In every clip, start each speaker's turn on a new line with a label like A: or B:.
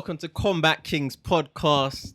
A: welcome to Kombat Kingz podcast.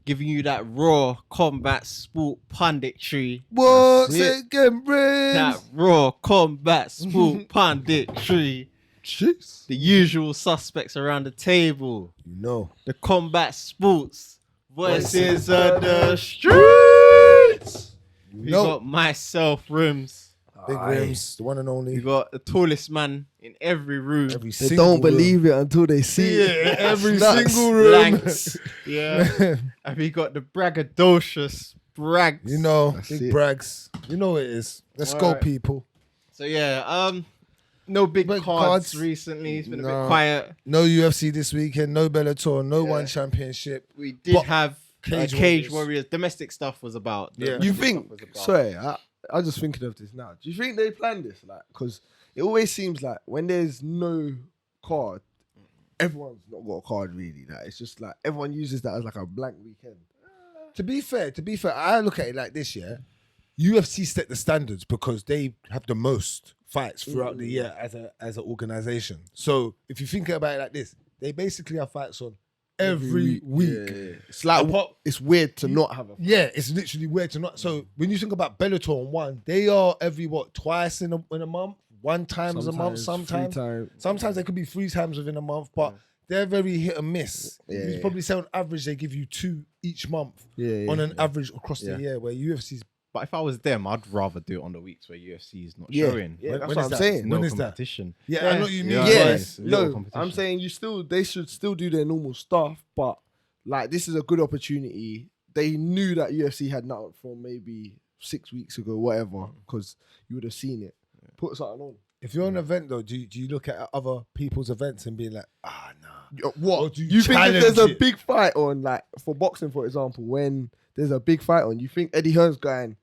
A: Giving you that raw combat sport punditry.
B: What's it again, Rimz?
A: That raw combat sport punditry.
B: Jeez.
A: The usual suspects around the table.
B: You know.
A: The combat sports. Voices of the streets. We got myself, Rimz.
B: Big Rimz, the one and only.
A: We got the tallest man in every room.
C: They don't believe it until they see it.
B: Every single room.
A: Lankz. Yeah. And we got the braggadocious Bragz.
B: You know,
C: That's
B: big
C: it.
B: Bragz. You know what it is. Let's go,
A: Alright.
B: people.
A: So yeah, no big
B: Big
A: cards
B: cards.
A: recently. It's been a
B: No.
A: bit quiet.
B: No UFC this weekend, no Bellator, no
A: Yeah.
B: one championship.
A: We did
B: But
A: have
B: Cage
A: Cage
B: Warriors.
A: Warriors. Domestic stuff was about.
B: Yeah.
C: You
A: Domestic
C: think?
A: stuff was about.
C: Sorry, I'm just thinking of this now. Do you think they planned this? Like, because it always seems like when there's no card, everyone's not got a card really. Like, it's just like everyone uses that as like a blank weekend.
B: To be fair, I look at it like this, yeah. UFC set the standards because they have the most fights throughout the year as an organization. So if you think about it like this, they basically have fights on every week.
C: Yeah. It's like it's weird to not have a.
B: Yeah, it's literally weird to not. So when you think about Bellator on one, they are every twice in a month, one times a month, sometimes.
C: 3 times.
B: Sometimes they could be 3 times within a month, but they're very hit and miss.
C: Yeah,
B: You'd probably say on average they give you 2 each month on an average across the year, where UFC's.
A: But if I was them, I'd rather do it on the weeks where UFC is not
C: Yeah,
A: showing.
C: yeah, that's
B: When
C: what
B: is
C: I'm
B: that?
C: saying.
A: No
B: When is that?
A: competition.
B: Yeah, I know what you mean.
A: Yeah,
C: Yes,
A: little
C: no,
A: competition.
C: I'm saying they should still do their normal stuff, but like this is a good opportunity. They knew that UFC had nothing from maybe 6 weeks ago, whatever, because you would have seen it. Put something on.
B: If you're an event though, do you look at other people's events and be like, nah?
C: What?
B: Or do
C: You think if
B: challenge
C: there's a
B: it?
C: big fight on, like for boxing, for example, when there's a big fight on, you think Eddie Hearn's going,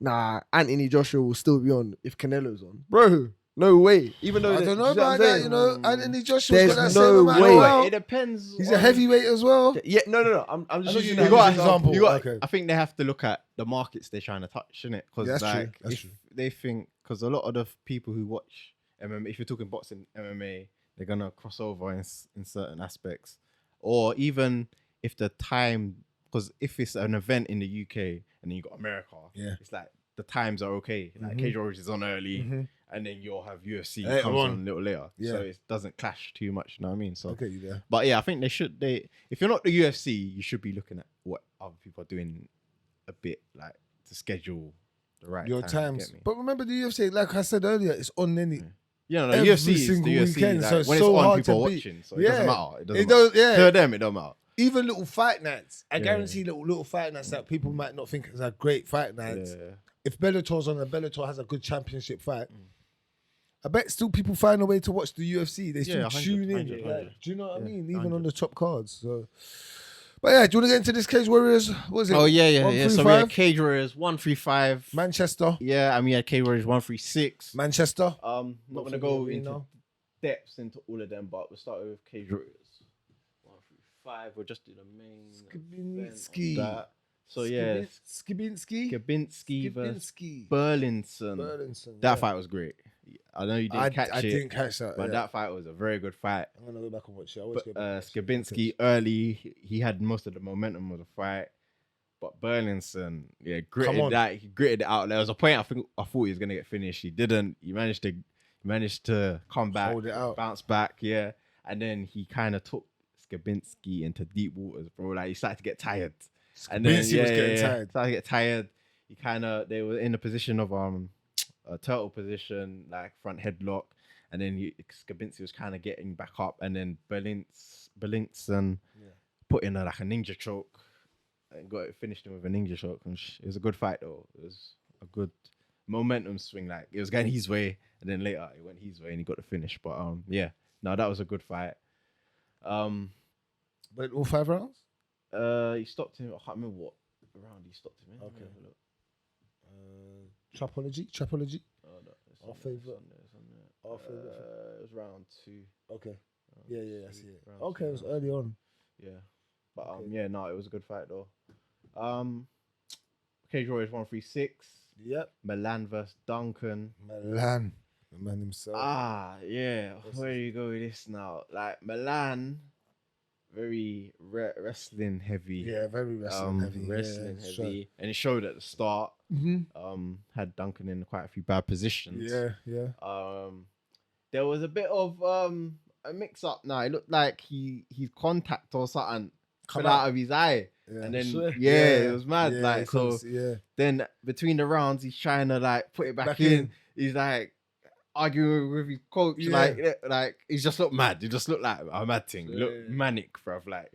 C: nah, Anthony Joshua will still be on if Canelo's on? Bro, no way. Even though
B: I don't know
C: you what
B: about
C: I'm
B: that,
C: saying?
B: you know. Anthony Joshua's
C: There's
B: got that
C: no
B: same amount
C: way.
B: of
A: But
B: wealth.
A: it depends.
B: He's
A: on-
B: a heavyweight as well.
C: Yeah, no. I'm just
B: know
C: using
B: you
C: that
B: got
C: as
B: an
C: an
B: example.
A: You got,
B: Okay.
A: I think they have to look at the markets they're trying to touch, innit? Because
B: Yeah, that's true.
A: like,
B: That's
A: if
B: true.
A: they think, because a lot of the people who watch MMA, if you're talking boxing, MMA, they're gonna cross over in certain aspects, or even if the time, because if it's an event in the UK and then you got America, it's like the times are okay. Like Cage Warriors is on early, and then you'll have UFC
B: Later
A: comes
B: on.
A: on a little later,
B: Yeah.
A: so it doesn't clash too much. You know what I mean? So,
B: Okay, you there?
A: but yeah, I think they should. If you're not the UFC, you should be looking at what other people are doing a bit, like to schedule the right
B: Your
A: time,
B: times.
A: get me?
B: But remember the UFC, like I said earlier, it's on any.
A: Yeah, no,
B: every
A: UFC is the
B: single
A: UFC.
B: weekend,
A: Like,
B: so it's
A: when
B: so
A: it's on,
B: hard
A: people are
B: to beat.
A: watching, so it
B: Yeah.
A: doesn't matter. It doesn't
B: It
A: matter.
B: don't, yeah.
A: To them, it don't matter.
B: Even little fight nights. I
A: Yeah.
B: guarantee little fight nights that people might not think is a great fight nights.
A: Yeah.
B: If Bellator's on and Bellator has a good championship fight, I bet still people find a way to watch the UFC. They still
A: 100,
B: tune in.
A: 100,
B: like,
A: 100.
B: do you know what I
A: Yeah,
B: mean? Even
A: 100.
B: on the top cards. So, but yeah, do you want to get into this Cage Warriors? What is it?
A: Oh yeah. So we
B: 135?
A: had Cage Warriors 135.
B: Manchester.
A: Yeah, and we had Cage Warriors 136.
B: Manchester.
A: Not gonna
B: from
A: go
B: the
A: into
B: arena.
A: depths into all of them, but we'll start with Cage Warriors 135. We'll just do the main event of
B: Skibinski.
A: that. So yeah,
B: Skibinski.
A: Kabinski versus
B: Skibinski.
A: Burlinson.
B: Burlinson.
A: That
B: yeah.
A: fight was great. I know you didn't
B: I
A: catch it,
B: didn't catch that.
A: but
B: yeah.
A: that fight was a very good fight.
B: I'm gonna go back and watch it. I always
A: But
B: go back and watch it.
A: Skibinski early, he had most of the momentum of the fight. But Burlinson, yeah,
B: Come
A: gritted
B: on.
A: that. He gritted it out. There was a point I thought he was gonna get finished. He didn't. He managed to come back,
B: Hold it out.
A: bounce back, yeah. And then he kind of took Skibinski into deep waters, bro. Like he started to get tired. And then
B: Skibinski was getting tired.
A: Started to get tired. They were in the position of a turtle position, like front headlock. And then Skibinski was kind of getting back up, and then Burlinson put in like a ninja choke and finished him with a ninja choke. And it was a good fight though. It was a good momentum swing. Like it was going his way, and then later it went his way, and he got the finish. But yeah, no, that was a good fight.
B: But all 5 rounds?
A: He stopped him. I can't remember what round he stopped him in.
B: Okay.
A: Let me have a look.
B: Trapology.
A: Oh, no, it's
B: Our
A: on there,
B: favourite.
A: it's on there.
B: Our favourite.
A: It was round 2.
B: Okay. Yeah, I see it.
A: Round
B: Okay,
A: two,
B: it was early on.
A: Yeah. But
B: Okay.
A: yeah, no, it was a good fight though. Cage Warriors 136.
B: Yep.
A: Milan versus Duncan.
B: Milan. The man himself.
A: Yeah. Where do you go with this now? Like Milan, very wrestling heavy.
B: Yeah, very wrestling heavy.
A: Wrestling
B: yeah,
A: heavy, and it showed at the start. Had Duncan in quite a few bad positions.
B: Yeah.
A: There was a bit of a mix up. Now it looked like his contact or something fell out of his eye, and then it was mad.
B: Yeah,
A: like so, then between the rounds, he's trying to like put it back in. He's like arguing with his coach, like he just looked mad. He just looked like a mad thing. He looked manic, bruv. Like,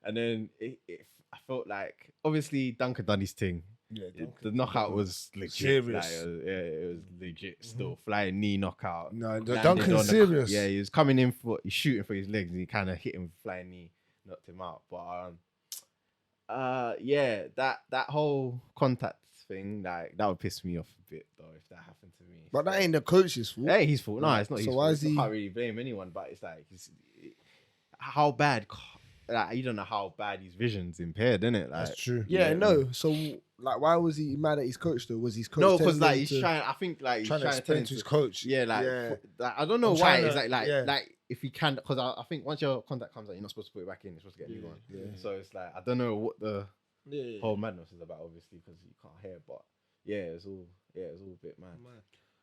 A: and then I felt like obviously Duncan done his thing. Yeah, the knockout was legit.
B: Serious.
A: Like, it was legit. Still flying knee knockout.
B: No, Duncan's serious.
A: He was coming in he's shooting for his legs, and he kind of hit him with flying knee, knocked him out. But that whole contact thing, like that would piss me off a bit though if that happened to me.
C: But that ain't the coach's fault.
A: Hey, his fault. No, it's not his fault.
C: Why is he?
A: I can't really blame anyone, but it's like how bad. Like, you don't know how bad his vision's impaired, innit? Like,
B: that's true.
C: Yeah, no. So, like, why was he mad at his coach though? Was his coach?
A: No, because like he's trying. I think like he's
B: trying to explain to his coach.
A: Yeah, like I don't know why. It's like if he can, because I think once your contact comes out, you're not supposed to put it back in. You're supposed to get a new one. Yeah. So it's like I don't know what the whole madness is about, obviously, because you can't hear. But it's all a bit mad.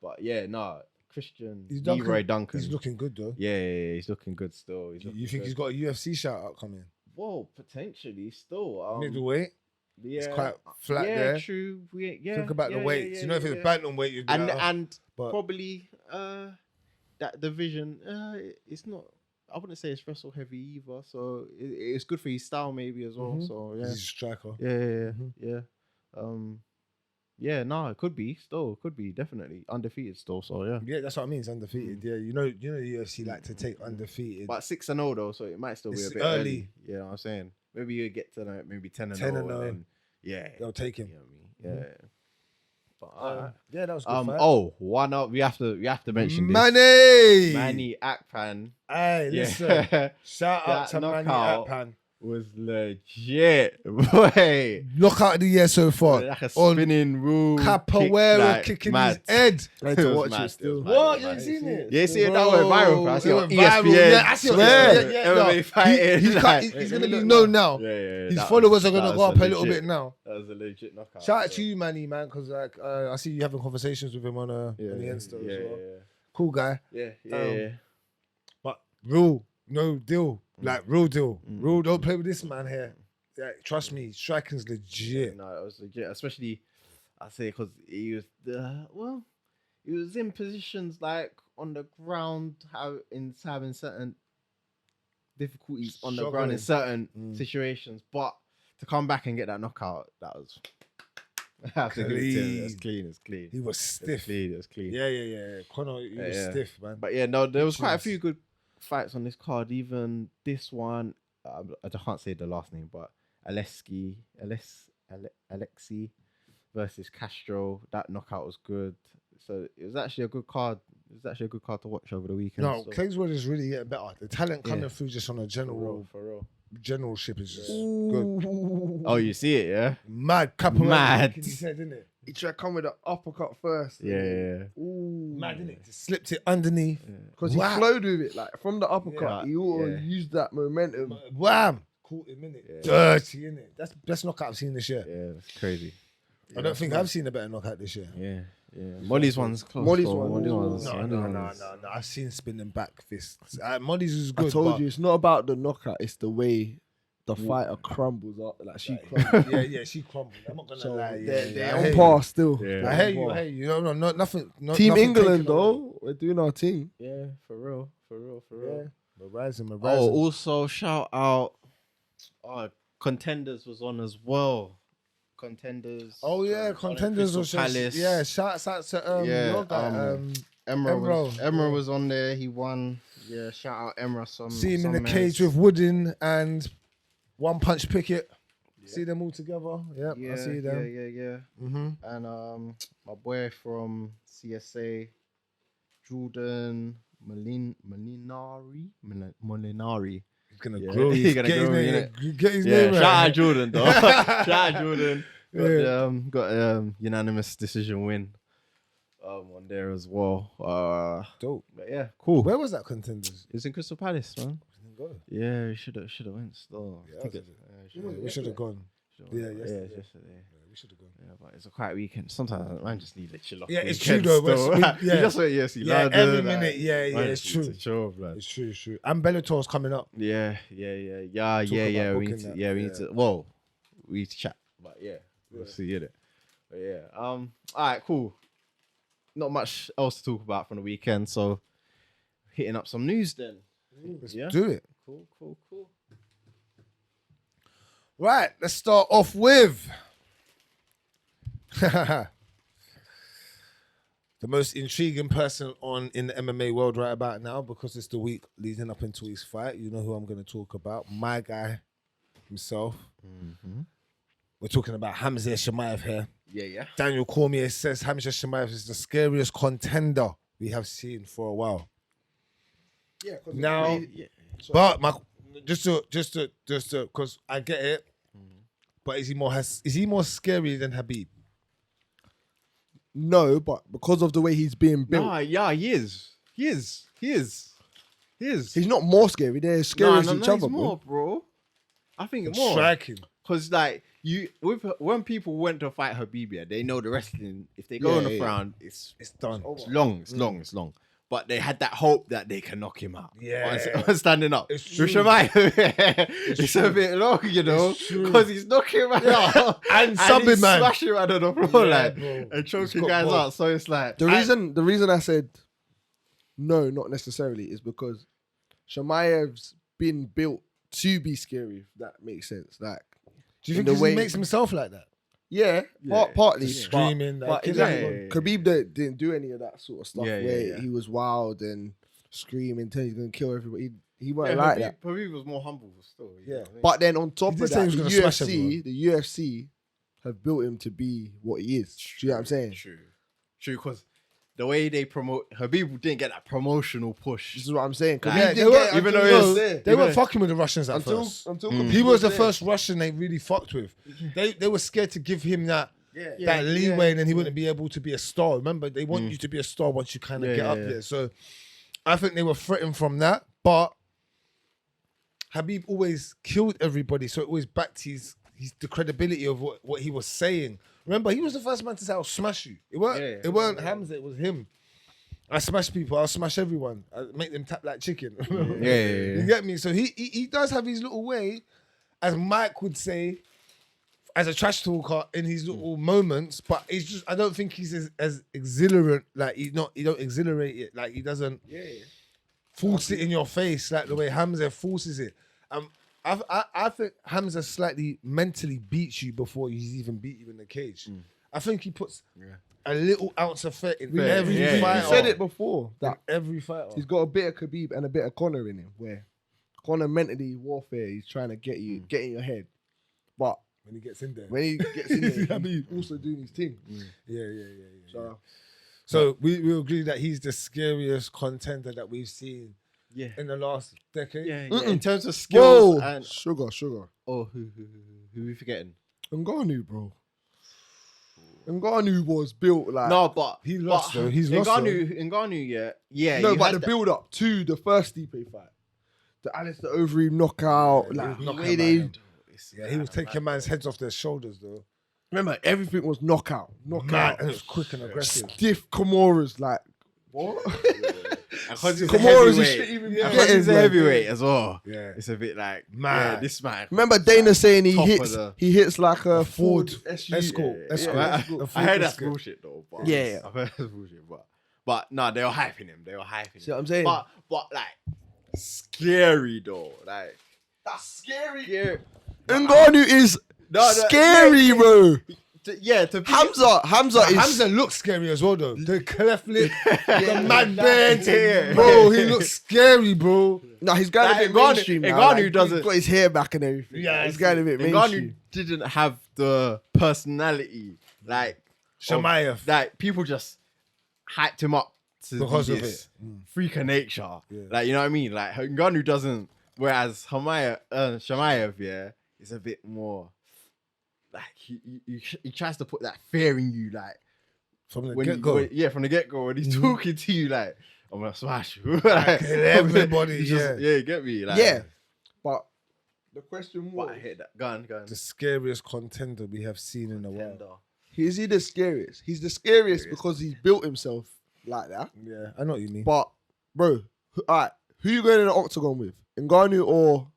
A: But Christian Leroy Duncan.
B: He's looking good though.
A: Yeah, he's looking good still.
B: You think he's got a UFC shout out coming?
A: Well, potentially still.
B: Middleweight. Yeah, it's quite flat there.
A: True.
B: Think about the weights. You know, if it was bantamweight, you'd be
A: probably that division. It's not. I wouldn't say it's wrestle heavy either. So it's good for his style maybe as well. So yeah,
B: he's a striker.
A: It could be definitely undefeated still. So yeah,
B: that's what I mean. It's undefeated. Yeah, you know, the UFC like to take undefeated,
A: but 6-0 though, so it might still be a bit early. You know what I'm saying? Maybe you get to like maybe 10-0, and then they'll take him. You know what I mean? Yeah. But
B: that was good.
A: One up. We have to mention this.
B: Manny
A: Akpan.
B: Hey, listen. Shout out to Manny Akpan.
A: Was legit, boy.
B: Knockout of the year so far.
A: Like a spinning rule.
B: Capoeira kicking his head.
C: I had to watch it still.
B: What? You ain't seen it?
A: Yeah, see it that way viral. I see it on ESPN.
B: Yeah, I see it.
A: MMA fighting.
B: He's going to be known now.
A: Yeah.
B: His followers are going to go up a little bit now.
A: That was a legit knockout.
B: Shout out to you, Manny, man, because like I see you having conversations with him on the Insta as well. Cool guy.
A: Yeah.
B: But real, no deal. Like real deal. Real, don't play with this man here. Yeah, trust me, striking's legit.
A: No, it was legit. Especially, I say, because he was in positions like on the ground, having certain difficulties on the ground in certain situations. But to come back and get that knockout, that was
B: clean.
A: It's clean.
B: He was stiff.
A: It was clean.
B: Yeah. Conor, he was stiff, man.
A: But there was quite a few good fights on this card. Even this one, I can't say the last name, but Alexi versus Castro. That knockout was good. So it was actually a good card. It was actually a good card to watch over the weekend.
B: No, Kingswood is really getting better. The talent coming through just on a general,
A: for real.
B: Generalship is just good.
A: Oh, you see it, yeah?
B: Mad capoeira. Mad. He said, didn't it?
C: He tried to come with an uppercut first.
A: Yeah.
C: Ooh.
B: Mad, didn't it? Just slipped it underneath.
C: Because he flowed with it. Like, from the uppercut, he used that momentum.
B: Wham! Caught him, innit? Dirty, innit? That's the best knockout I've seen this year.
A: Yeah, that's crazy.
B: I don't think I've seen a better knockout this year.
A: Yeah. Molly's one's close.
C: Molly's one.
B: No. I've seen spinning back fists. Molly's is good.
C: I told you, it's not about the knockout. It's the way the fighter crumbles up. Like, she crumbles.
B: Yeah, she crumbled. I'm not going to lie.
C: They're on par still.
B: Yeah. I hear you. No, nothing.
C: Team
B: nothing
C: England, though. We're doing our team.
A: Yeah, for real.
B: Yeah. We're rising.
A: Also, shout out. Contenders was on as well. Contenders.
B: Oh yeah, Contenders was
A: Palace.
B: Yeah, shouts out to your guy,
A: Emra was on there. He won. Yeah, shout out Emra.
B: See him in the cage with Wooden and One Punch Pickett. Yeah. See them all together. Yep, I see them.
A: Yeah. And my boy from CSA, Jordan Molinari.
B: He's gonna grow. Get his name.
A: Shout out Jordan though. Shout out Jordan. Got unanimous decision win on there as well.
B: Dope.
A: But yeah, cool.
B: Where was that Contenders?
A: It's in Crystal Palace, man.
B: go.
A: Yeah, we should have went still.
B: Yeah,
A: I think
B: we should have gone. Yeah, yesterday.
A: yesterday.
B: Yeah, we should have gone.
A: Yeah, but it's a quiet weekend. Sometimes man just need to chill off.
B: Yeah, it's
A: weekend
B: true though.
A: still.
B: Yeah,
A: You just went UFC.
B: yeah,
A: London,
B: every
A: like,
B: minute. Yeah,
A: man
B: it's
A: just need
B: true.
A: to chill, blood.
B: It's true. It's true. And Bellator's coming up.
A: Yeah.
B: Talk
A: We
B: about
A: need
B: booking
A: to.
B: that,
A: Yeah, we
B: yeah.
A: need to. Well, we need to chat. But yeah, we'll see it. But yeah. All right, cool. Not much else to talk about from the weekend, so hitting up some news then.
B: Let's
A: Yeah.
B: do it.
A: Cool.
B: Right, let's start off with the most intriguing person in the MMA world right about now, because it's the week leading up into his fight. You know who I'm going to talk about. My guy himself.
A: Mm-hmm.
B: We're talking about Hamza Chimaev here.
A: Yeah.
B: Daniel Cormier says Hamza Chimaev is the scariest contender we have seen for a while.
C: Yeah.
B: Now,
A: Yeah.
B: but just to, because I get it. But is he more scary than Habib?
C: No, but because of the way he's being built,
A: Nah, yeah, he is. He's
C: not more scary. They're scary as each
A: he's
C: other,
A: more, bro. I think more.
B: Striking.
A: Cause like when people went to fight Habib, they know the wrestling. If they go on the round, it's
B: done.
A: It's long. But they had that hope that they can knock him out.
B: Yeah.
A: on standing up.
B: It's true.
A: It's a bit long, you know, because he's knocking him out
B: And subbing,
A: he's
B: man.
A: smashing him out of the floor,
B: Yeah,
A: like,
B: bro.
A: and
B: He's
A: choking
B: got
A: guys
B: both.
A: out. So it's like
C: the reason I said no, not necessarily, is because Chimaev's been built to be scary. If that makes sense. Like,
B: Do you think
C: the
B: 'cause
C: way
B: he makes himself like that?
C: yeah,
A: Yeah.
C: partly
B: Just screaming,
C: but
B: like,
C: exactly.
A: yeah.
C: Khabib didn't do any of that sort of stuff
A: Yeah,
C: where
A: yeah.
C: he was wild and screaming, telling he's gonna kill everybody. He weren't
A: yeah,
C: like that.
A: Habib was more humble still. You know what I mean?
C: But then on top
B: He
C: of
B: did say
C: that,
B: he
C: the
B: was gonna smash
C: UFC have built him to be what he is. Do you know what I'm saying?
A: True, because the way they promote Habib didn't get that promotional push.
C: This is what I'm saying. Khabib
A: Like,
C: didn't
B: they were-
C: get it
A: even
C: until
A: though
C: he
A: it
C: was
A: was-
C: there.
B: They weren't fucking with the Russians at
C: Until
B: first.
C: Khabib
B: He was the
C: there.
B: first Russian they really fucked with. They were scared to give him that
A: Yeah,
B: leeway, and then he wouldn't be able to be a star. Remember, they want you to be a star once you kind of
A: Yeah,
B: get
A: yeah,
B: up
A: yeah.
B: there. So I think they were threatened from that. But Habib always killed everybody, so it always backed the credibility of what he was saying. Remember, he was the first man to say, "I'll smash you." It weren't Hamza, it was him. I smash people, I'll smash everyone. I make them tap like chicken.
A: Yeah.
B: You get me? So he does have his little way, as Mike would say, as a trash talker in his little moments, but it's just, I don't think he's as exhilarant. Like he don't exhilarate it. Like he doesn't force it in your face like the way Hamza forces it. I think Hamza slightly mentally beats you before he's even beat you in the cage. I think he puts a little ounce of fear in every fighter.
C: You said it before that
B: Every fighter.
C: he's got a bit of Khabib and a bit of Conor in him. Where Conor mentally warfare, he's trying to get in your head, but
B: when he gets in there.
C: when he gets in there,
B: I mean,
C: he's also doing his thing.
B: Yeah. So we agree that he's the scariest contender that we've seen in the last decade.
A: Yeah. In terms of skills
C: Whoa,
A: and
C: sugar.
A: who we forgetting?
C: Ngannou, bro. Ngannou was built like
A: No, but
B: He lost, though.
A: He's
B: He's lost,
A: Ngannou, yeah.
C: no,
A: you
C: but
A: had
C: the
A: that-
C: build up to the first Stipe fight, the Alistair Overeem knockout, like the way they
B: Yeah, he was taking man's heads off their shoulders, though.
C: remember everything was knockout,
B: Mad, and it was quick and aggressive.
C: stiff Kimuras, like what?
A: Because he's a
C: Kimura's a
A: heavyweight.
C: shit even
A: And 'cause
C: getting,
A: he's a
C: man.
A: heavyweight as well.
B: Yeah.
A: It's a bit like
B: Mad.
A: yeah, this man.
C: Remember Dana saying
A: Top of
C: he hits like a
B: Ford
C: Ford
B: Escort.
A: I
B: Escort.
A: heard that's bullshit though. But
C: Yeah.
A: I've heard that's bullshit. But no, they were hyping him.
C: See what I'm saying?
A: But like scary though. Like
C: That's scary.
A: scary.
C: Ngannou is scary, bro.
A: To be
B: Hamza looks scary as well, though. The cleft lip, the mad bend.
A: Yeah.
B: Bro, he looks scary, bro.
C: No, he's going
A: Like,
C: a bit
A: Ngannou-
C: mainstream now.
A: Ngannou
C: Like,
A: doesn't-
C: he's got his hair back and everything.
B: Yeah,
C: he's going a bit mainstream.
A: Ngannou didn't have the personality like
B: Chimaev.
A: Like people just hyped him up to
B: Because
A: be
B: of
A: this
B: it.
A: freak of nature.
B: Yeah.
A: Like you know what I mean? Like Ngannou doesn't. Whereas Chimaev, yeah, is a bit more like he tries to put that fear in you, like
B: From the
A: when
B: get-go.
A: from the get go when he's talking to you, like I'm gonna smash you.
B: Everybody,
A: You just- yeah, you get me. Like,
C: Yeah. But the question
A: But
C: was,
A: I hate that. Go on.
B: The scariest contender we have seen in a while.
A: Tender.
C: is he the scariest? He's the scariest because he's built himself like that.
B: Yeah, I know what you mean.
C: But, bro, alright, who you going in the octagon with? Ngannou or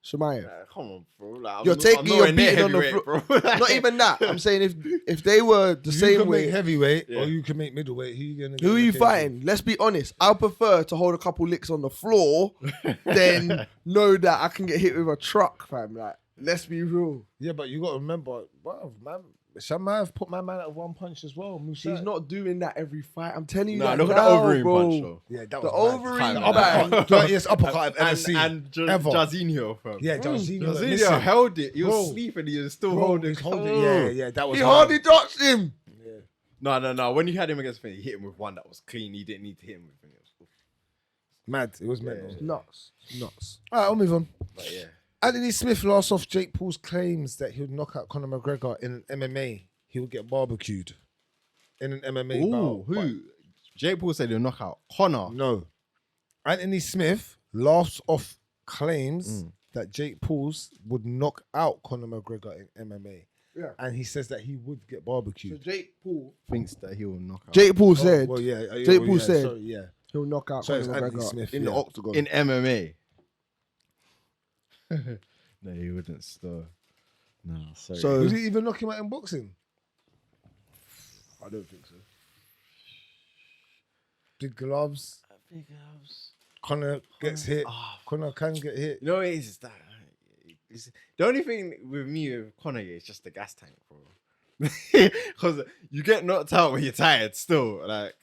C: CHIMAEV?
A: Come on, bro. Like,
C: You're taking your beating on the
A: floor.
C: Not even that. I'm saying if they were the
B: you
C: same
B: can
C: way,
B: make heavyweight
A: Yeah.
B: or you can make middleweight. Who you gonna?
C: who are you fighting? Let's be honest. I prefer to hold a couple licks on the floor than know that I can get hit with a truck, fam. Like, let's be real.
B: Yeah, but you got to remember, wow, man. Shamaev put my man at one punch as well. Musa.
C: He's not doing that every fight. I'm telling you
A: Nah,
C: that
A: look at
C: now,
A: the Overeem
C: bro.
A: punch, though.
B: Yeah, that
C: The
B: was
C: Overeem
B: mad.
C: bang.
B: Dirtiest uppercut I've ever seen.
A: And
B: ever.
A: Jarzinho, fam.
B: Yeah, Jarzinho.
A: Jarzinho
B: missing.
A: held it. He was
B: Bro.
A: sleeping. He was still
B: Bro,
A: holding.
B: he's holding.
A: Oh.
B: Yeah, that was
C: He
B: hard.
C: hardly touched him.
B: Yeah.
A: No. When you had him against Finn, you hit him with one that was clean. You didn't need to hit him with him.
B: Mad. It was mental.
C: Nuts.
B: All right, I'll move on.
A: But yeah.
B: Anthony Smith laughs off Jake Paul's claims that he would knock out Conor McGregor in an MMA. He would get barbecued in an MMA bout.
A: Who? Jake Paul said he'll knock out Conor.
B: No. Anthony Smith laughs off claims that Jake Paul would knock out Conor McGregor in MMA.
C: Yeah.
B: And he says that he would get
C: So
B: barbecued.
C: Jake Paul.
A: Thinks that he will knock out.
C: Jake Paul said
B: Well, yeah.
C: Jake Paul said-
B: Sorry, yeah.
C: he'll knock out
B: So it's
C: Conor
B: Anthony
C: McGregor
B: Smith,
C: in the
B: yeah.
C: octagon.
A: in MMA. No, he wouldn't still. No, sorry.
C: So-
B: Would he even knock him out in boxing?
C: I don't think so.
B: Big gloves.
A: Big house.
B: Conor gets hit. Conor can get hit.
A: You know what it is that the only thing with me with Conor is just the gas tank, bro. Because you get knocked out when you're tired still, like.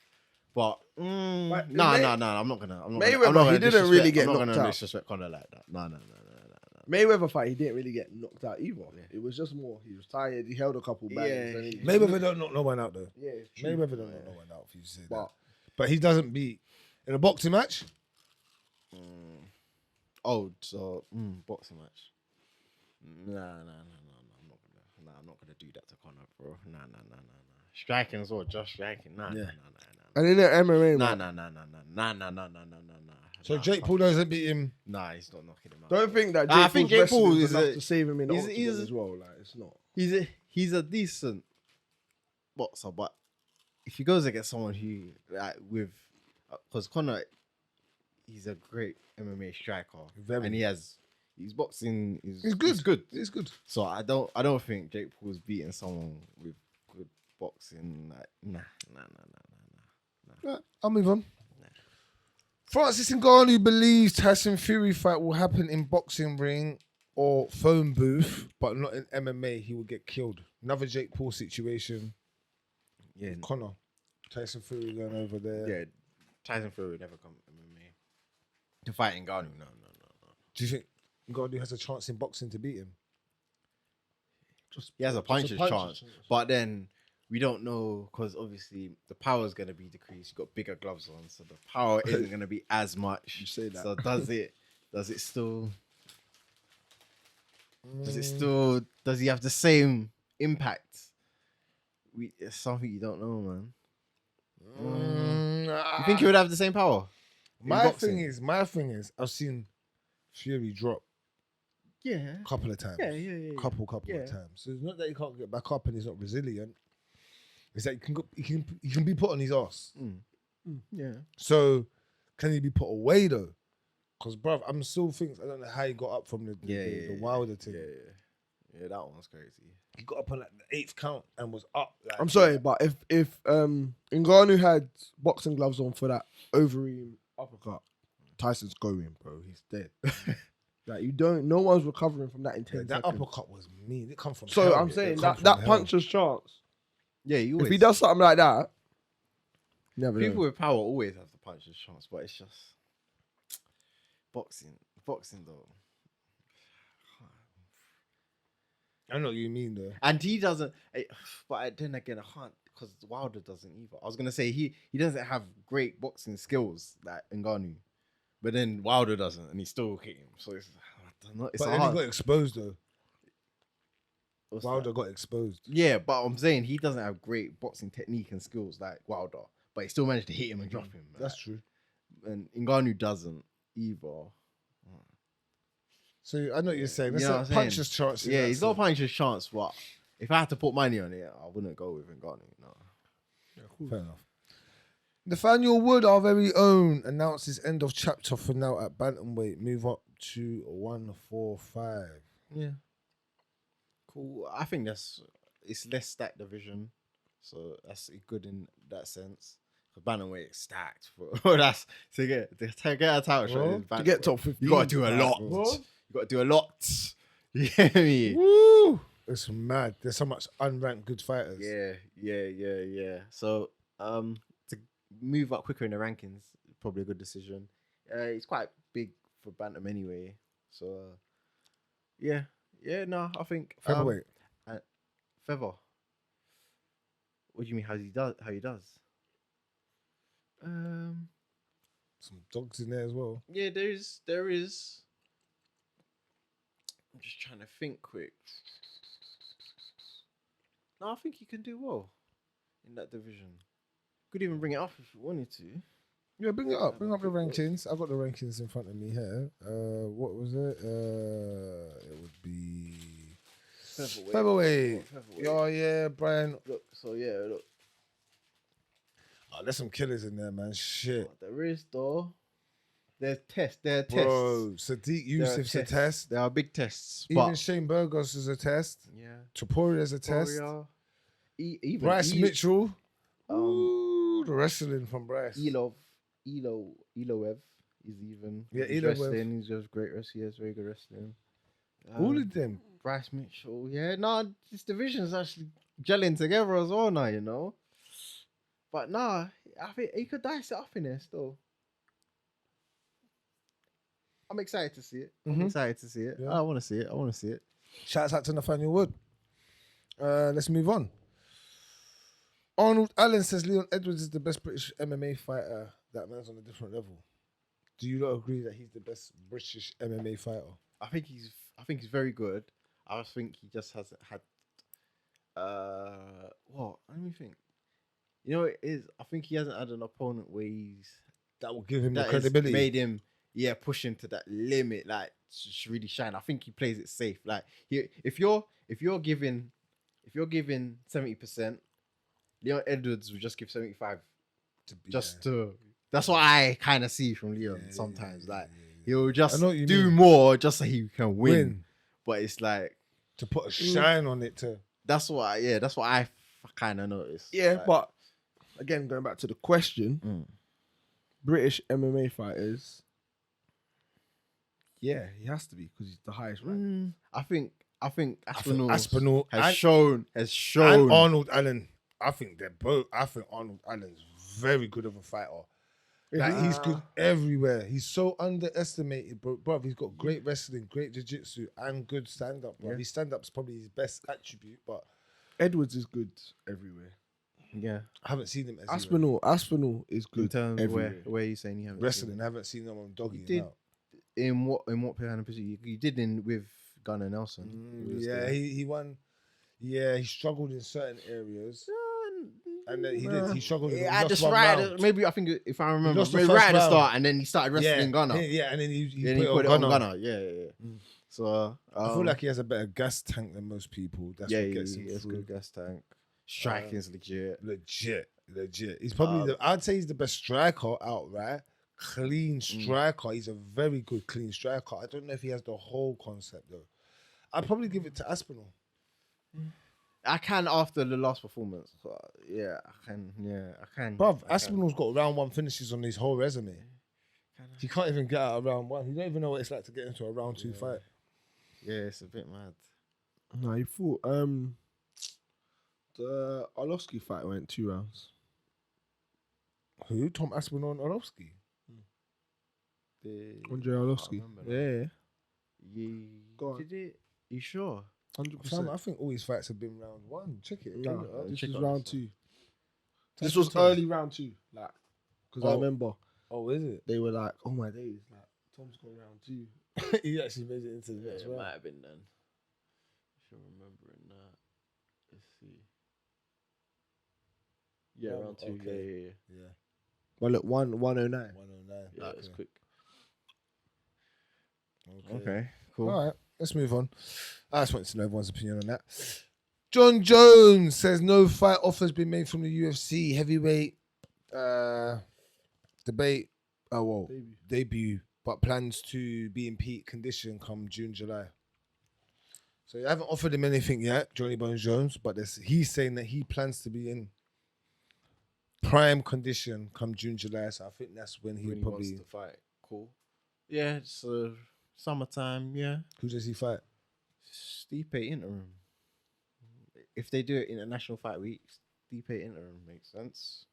A: But no, I'm not gonna.
C: Mayweather, he didn't really get
A: I'm not
C: knocked
A: gonna
C: out.
A: disrespect Conor like that. No.
C: Mayweather fight, he didn't really get knocked out either. It was just more, he was tired, he held a couple bangs.
A: Yeah.
C: And he,
B: Mayweather don't knock no one out though.
C: yeah, it's true.
B: Mayweather don't knock no one out if you say that.
C: But
B: But he doesn't beat in a boxing match.
A: Oh, so boxing match. Nah. I'm not gonna do that to Conor, bro. Nah. Striking as well, just striking. Nah.
C: and in the MMA,
A: Nah.
C: man,
A: Nah.
B: So Jake Paul doesn't beat him.
A: Nah, he's not knocking him out.
C: don't think that Jake
A: I think Jake Paul
C: Paul
A: is
C: enough
A: a-
C: to save him in the
A: he's-
C: octagon
A: he's-
C: as well. Like, it's not.
A: He's a decent boxer, but if he goes against someone who like with, because Conor, he's a great MMA striker,
B: Very.
A: and his boxing is
B: He's good.
A: It's good.
B: It's good.
A: So I don't think Jake Paul's beating someone with good boxing. Like, nah.
B: Right, I'll move on. Francis Ngannou believes Tyson Fury fight will happen in boxing ring or phone booth, but not in MMA. He will get killed. Another Jake Paul situation.
A: Yeah,
B: Conor. Tyson Fury going over there.
A: yeah. Tyson Fury would never come MMA to fight Ngannou. No.
B: Do you think Ngannou has a chance in boxing to beat him?
A: He has a puncher's chance, but then we don't know because obviously the power is going to be decreased. You've got bigger gloves on, so the power isn't going to be as much.
C: You say that.
A: So does it still? Does he have the same impact? It's something you don't know, man. You think he would have the same power? in
B: My
A: boxing?
B: thing is, I've seen Fury drop
A: Yeah.
B: a couple of times.
A: Yeah.
B: Couple
A: Yeah.
B: of times. So it's not that he can't get back up and he's not resilient. It's that he can be put on his ass.
A: Yeah.
B: So can he be put away though? Because bruv, I'm still thinking I don't know how he got up from the Wilder thing.
A: Yeah, that one's crazy.
B: He got up on like the 8th count and was up. Like,
C: I'm sorry, but if Ngannou had boxing gloves on for that Overeem uppercut, Tyson's going, bro. He's dead. Like no one's recovering from that in 10
B: that
C: seconds.
B: uppercut was mean. It come from
C: So
B: hell.
C: I'm
B: It
C: saying
B: come
C: that
B: from hell.
C: puncher's chance.
A: Yeah, you
C: If
A: always,
C: he does something like that, never
A: people
C: know.
A: with power always have the puncher's chance, but it's just boxing though.
B: I know what you mean though.
A: And he doesn't. But then again, I can't because Wilder doesn't either. I was gonna say he doesn't have great boxing skills like Ngannou, but then Wilder doesn't, and he still hit him. So it's I don't know. It's
B: But then
A: hard.
B: he got exposed though.
A: What's
B: Wilder
A: that?
B: got exposed.
A: Yeah, but I'm saying he doesn't have great boxing technique and skills like Wilder, but he still managed to hit him and drop him.
B: That's
A: like,
B: true.
A: and Ngannou doesn't either.
B: So I know what you're saying. That's
A: You know
B: a
A: what I'm saying?
B: puncher's chance. in
A: Yeah,
B: that
A: he's got a
B: sense.
A: puncher's chance, but if I had to put money on it, I wouldn't go with Ngannou. No.
B: Fair enough. Nathaniel Wood, our very own, announces end of chapter for now at bantamweight. Move up to 145.
A: Yeah. Cool. I think it's less stacked division, so that's good in that sense. The bantamweight is stacked, bro. That's to get a title shot. is
C: To get
A: bantamweight.
C: top 15.
A: You gotta do a lot.
B: bro.
A: You gotta do a lot. You hear me?
B: Woo! It's mad. There's so much unranked good fighters.
A: Yeah. So, to move up quicker in the rankings, probably a good decision. It's quite big for bantam anyway. So, yeah. No, I think
B: Featherweight.
A: Feather. What do you mean? How he does?
B: Some dogs in there as well.
A: Yeah, there is. I'm just trying to think quick. No, I think he can do well in that division. Could even bring it up if you wanted to.
B: Yeah, bring it up. Bring up the rankings. I've got the rankings in front of me here. What was it? It would be Featherweight. Oh, yeah, Brian.
A: Look.
B: Oh, there's some killers in there, man. Shit.
A: There is though. They're tests.
B: Bro, Sadiq Yusuf's a test.
A: There are big tests.
B: Even
A: But
B: Shane Burgos is a test.
A: yeah,
B: Topuria is a test.
A: Even
B: Bryce Mitchell.
A: Um,
B: Ooh, the wrestling from Bryce.
A: Iloev is even.
B: Yeah,
A: he's
B: Iloev.
A: wrestling. He's just great wrestling. He has very good wrestling.
B: All of them.
A: Bryce Mitchell. Yeah, no, this division is actually gelling together as well now, you know. But nah, I think he could dice it up in there still. I'm excited to see it.
B: Yeah.
A: I want to see it.
B: Shouts out to Nathaniel Wood. Let's move on. Arnold Allen says Leon Edwards is the best British MMA fighter. That man's on a different level. Do you not agree that he's the best British MMA fighter?
A: I think he's very good. I just think he just hasn't had. What? Let me think. You know what it is? I think he hasn't had an opponent where
B: That will give him the
A: that has
B: credibility.
A: made him push him to that limit, like to really shine. I think he plays it safe. Like if you're giving 70%, Leon Edwards will just give 75 to. That's what I kind of see from Leon sometimes. He'll just do more just so he can win. But it's like
B: to put a shine on it to.
A: That's what I kind of noticed.
C: Yeah,
A: like,
C: but again, going back to the question, British MMA fighters. Yeah, he has to be because he's the highest ranked.
A: I think
B: Aspinall
A: has shown
B: and Arnold Allen. I think they're both. I think Arnold Allen's very good of a fighter. Like, he's good everywhere. He's so underestimated, bro. He's got great wrestling, great jiu-jitsu, and good stand-up. Bro. His stand-up's probably his best attribute, but
C: Edwards is good everywhere.
A: Yeah,
B: I haven't seen him as
C: Aspinall is good
A: in terms of
C: everywhere.
A: where you saying you haven't
B: wrestling.
A: seen
B: I haven't seen him on Doggy.
A: He did. In what kind of position? You did with Gunnar Nelson.
B: Yeah, he won. Yeah, he struggled in certain areas. And then he struggled in
A: at
B: the
A: the right. Maybe I think if I remember,
B: lost the
A: maybe
B: first
A: right at the
B: round.
A: start, and then he started wrestling Gunnar.
B: Yeah, and then he
A: put it on
B: Gunnar.
A: Gunnar. Yeah. So
B: I feel like he has a better gas tank than most people. That's what gets him
A: he has
B: through.
A: good gas tank. Striking's legit.
B: Legit. He's probably I'd say he's the best striker outright. Clean striker. He's a very good clean striker. I don't know if he has the whole concept though. I'd probably give it to Aspinall.
A: I can after the last performance. I can.
B: Bruv, Aspinall's got round one finishes on his whole resume. He can't even get out of round one. He don't even know what it's like to get into a round two fight.
A: Yeah, it's a bit mad.
C: No, he fought. The Arlovsky fight went 2 rounds.
B: Who? Tom Aspinall and Orlovsky?
C: Andre Arlovsky. Yeah. Go on.
A: Did it? You sure?
C: 100%.
B: I think all his fights have been round one. Check it.
C: No, this
A: check
C: was
A: out
C: round
A: this
C: 2. This was early round 2. Like, because I remember
B: Oh, is it?
C: they were like, "Oh my days!" Like, Tom's gone round 2.
B: He actually made it into the next
A: It
B: round.
A: might have been then. If you're remembering that. Let's see. Yeah, round 2.
B: Okay.
A: Yeah.
C: Well, look, 109.
B: 109.
A: Yeah,
B: Okay.
A: it's quick.
B: Okay.
A: Okay, cool.
B: All right, let's move on. I just wanted to know everyone's opinion on that. John Jones says no fight offer's been made from the UFC heavyweight debate. Debut, but plans to be in peak condition come June, July. So you haven't offered him anything yet, Johnny Bones Jones, but he's saying that he plans to be in prime condition come June, July. So I think that's when he
A: When
B: probably
A: wants to fight. Cool. Yeah, it's summertime. Yeah,
B: Who does he fight?
A: Stipe interim. If they do it international fight week, Stipe interim makes sense.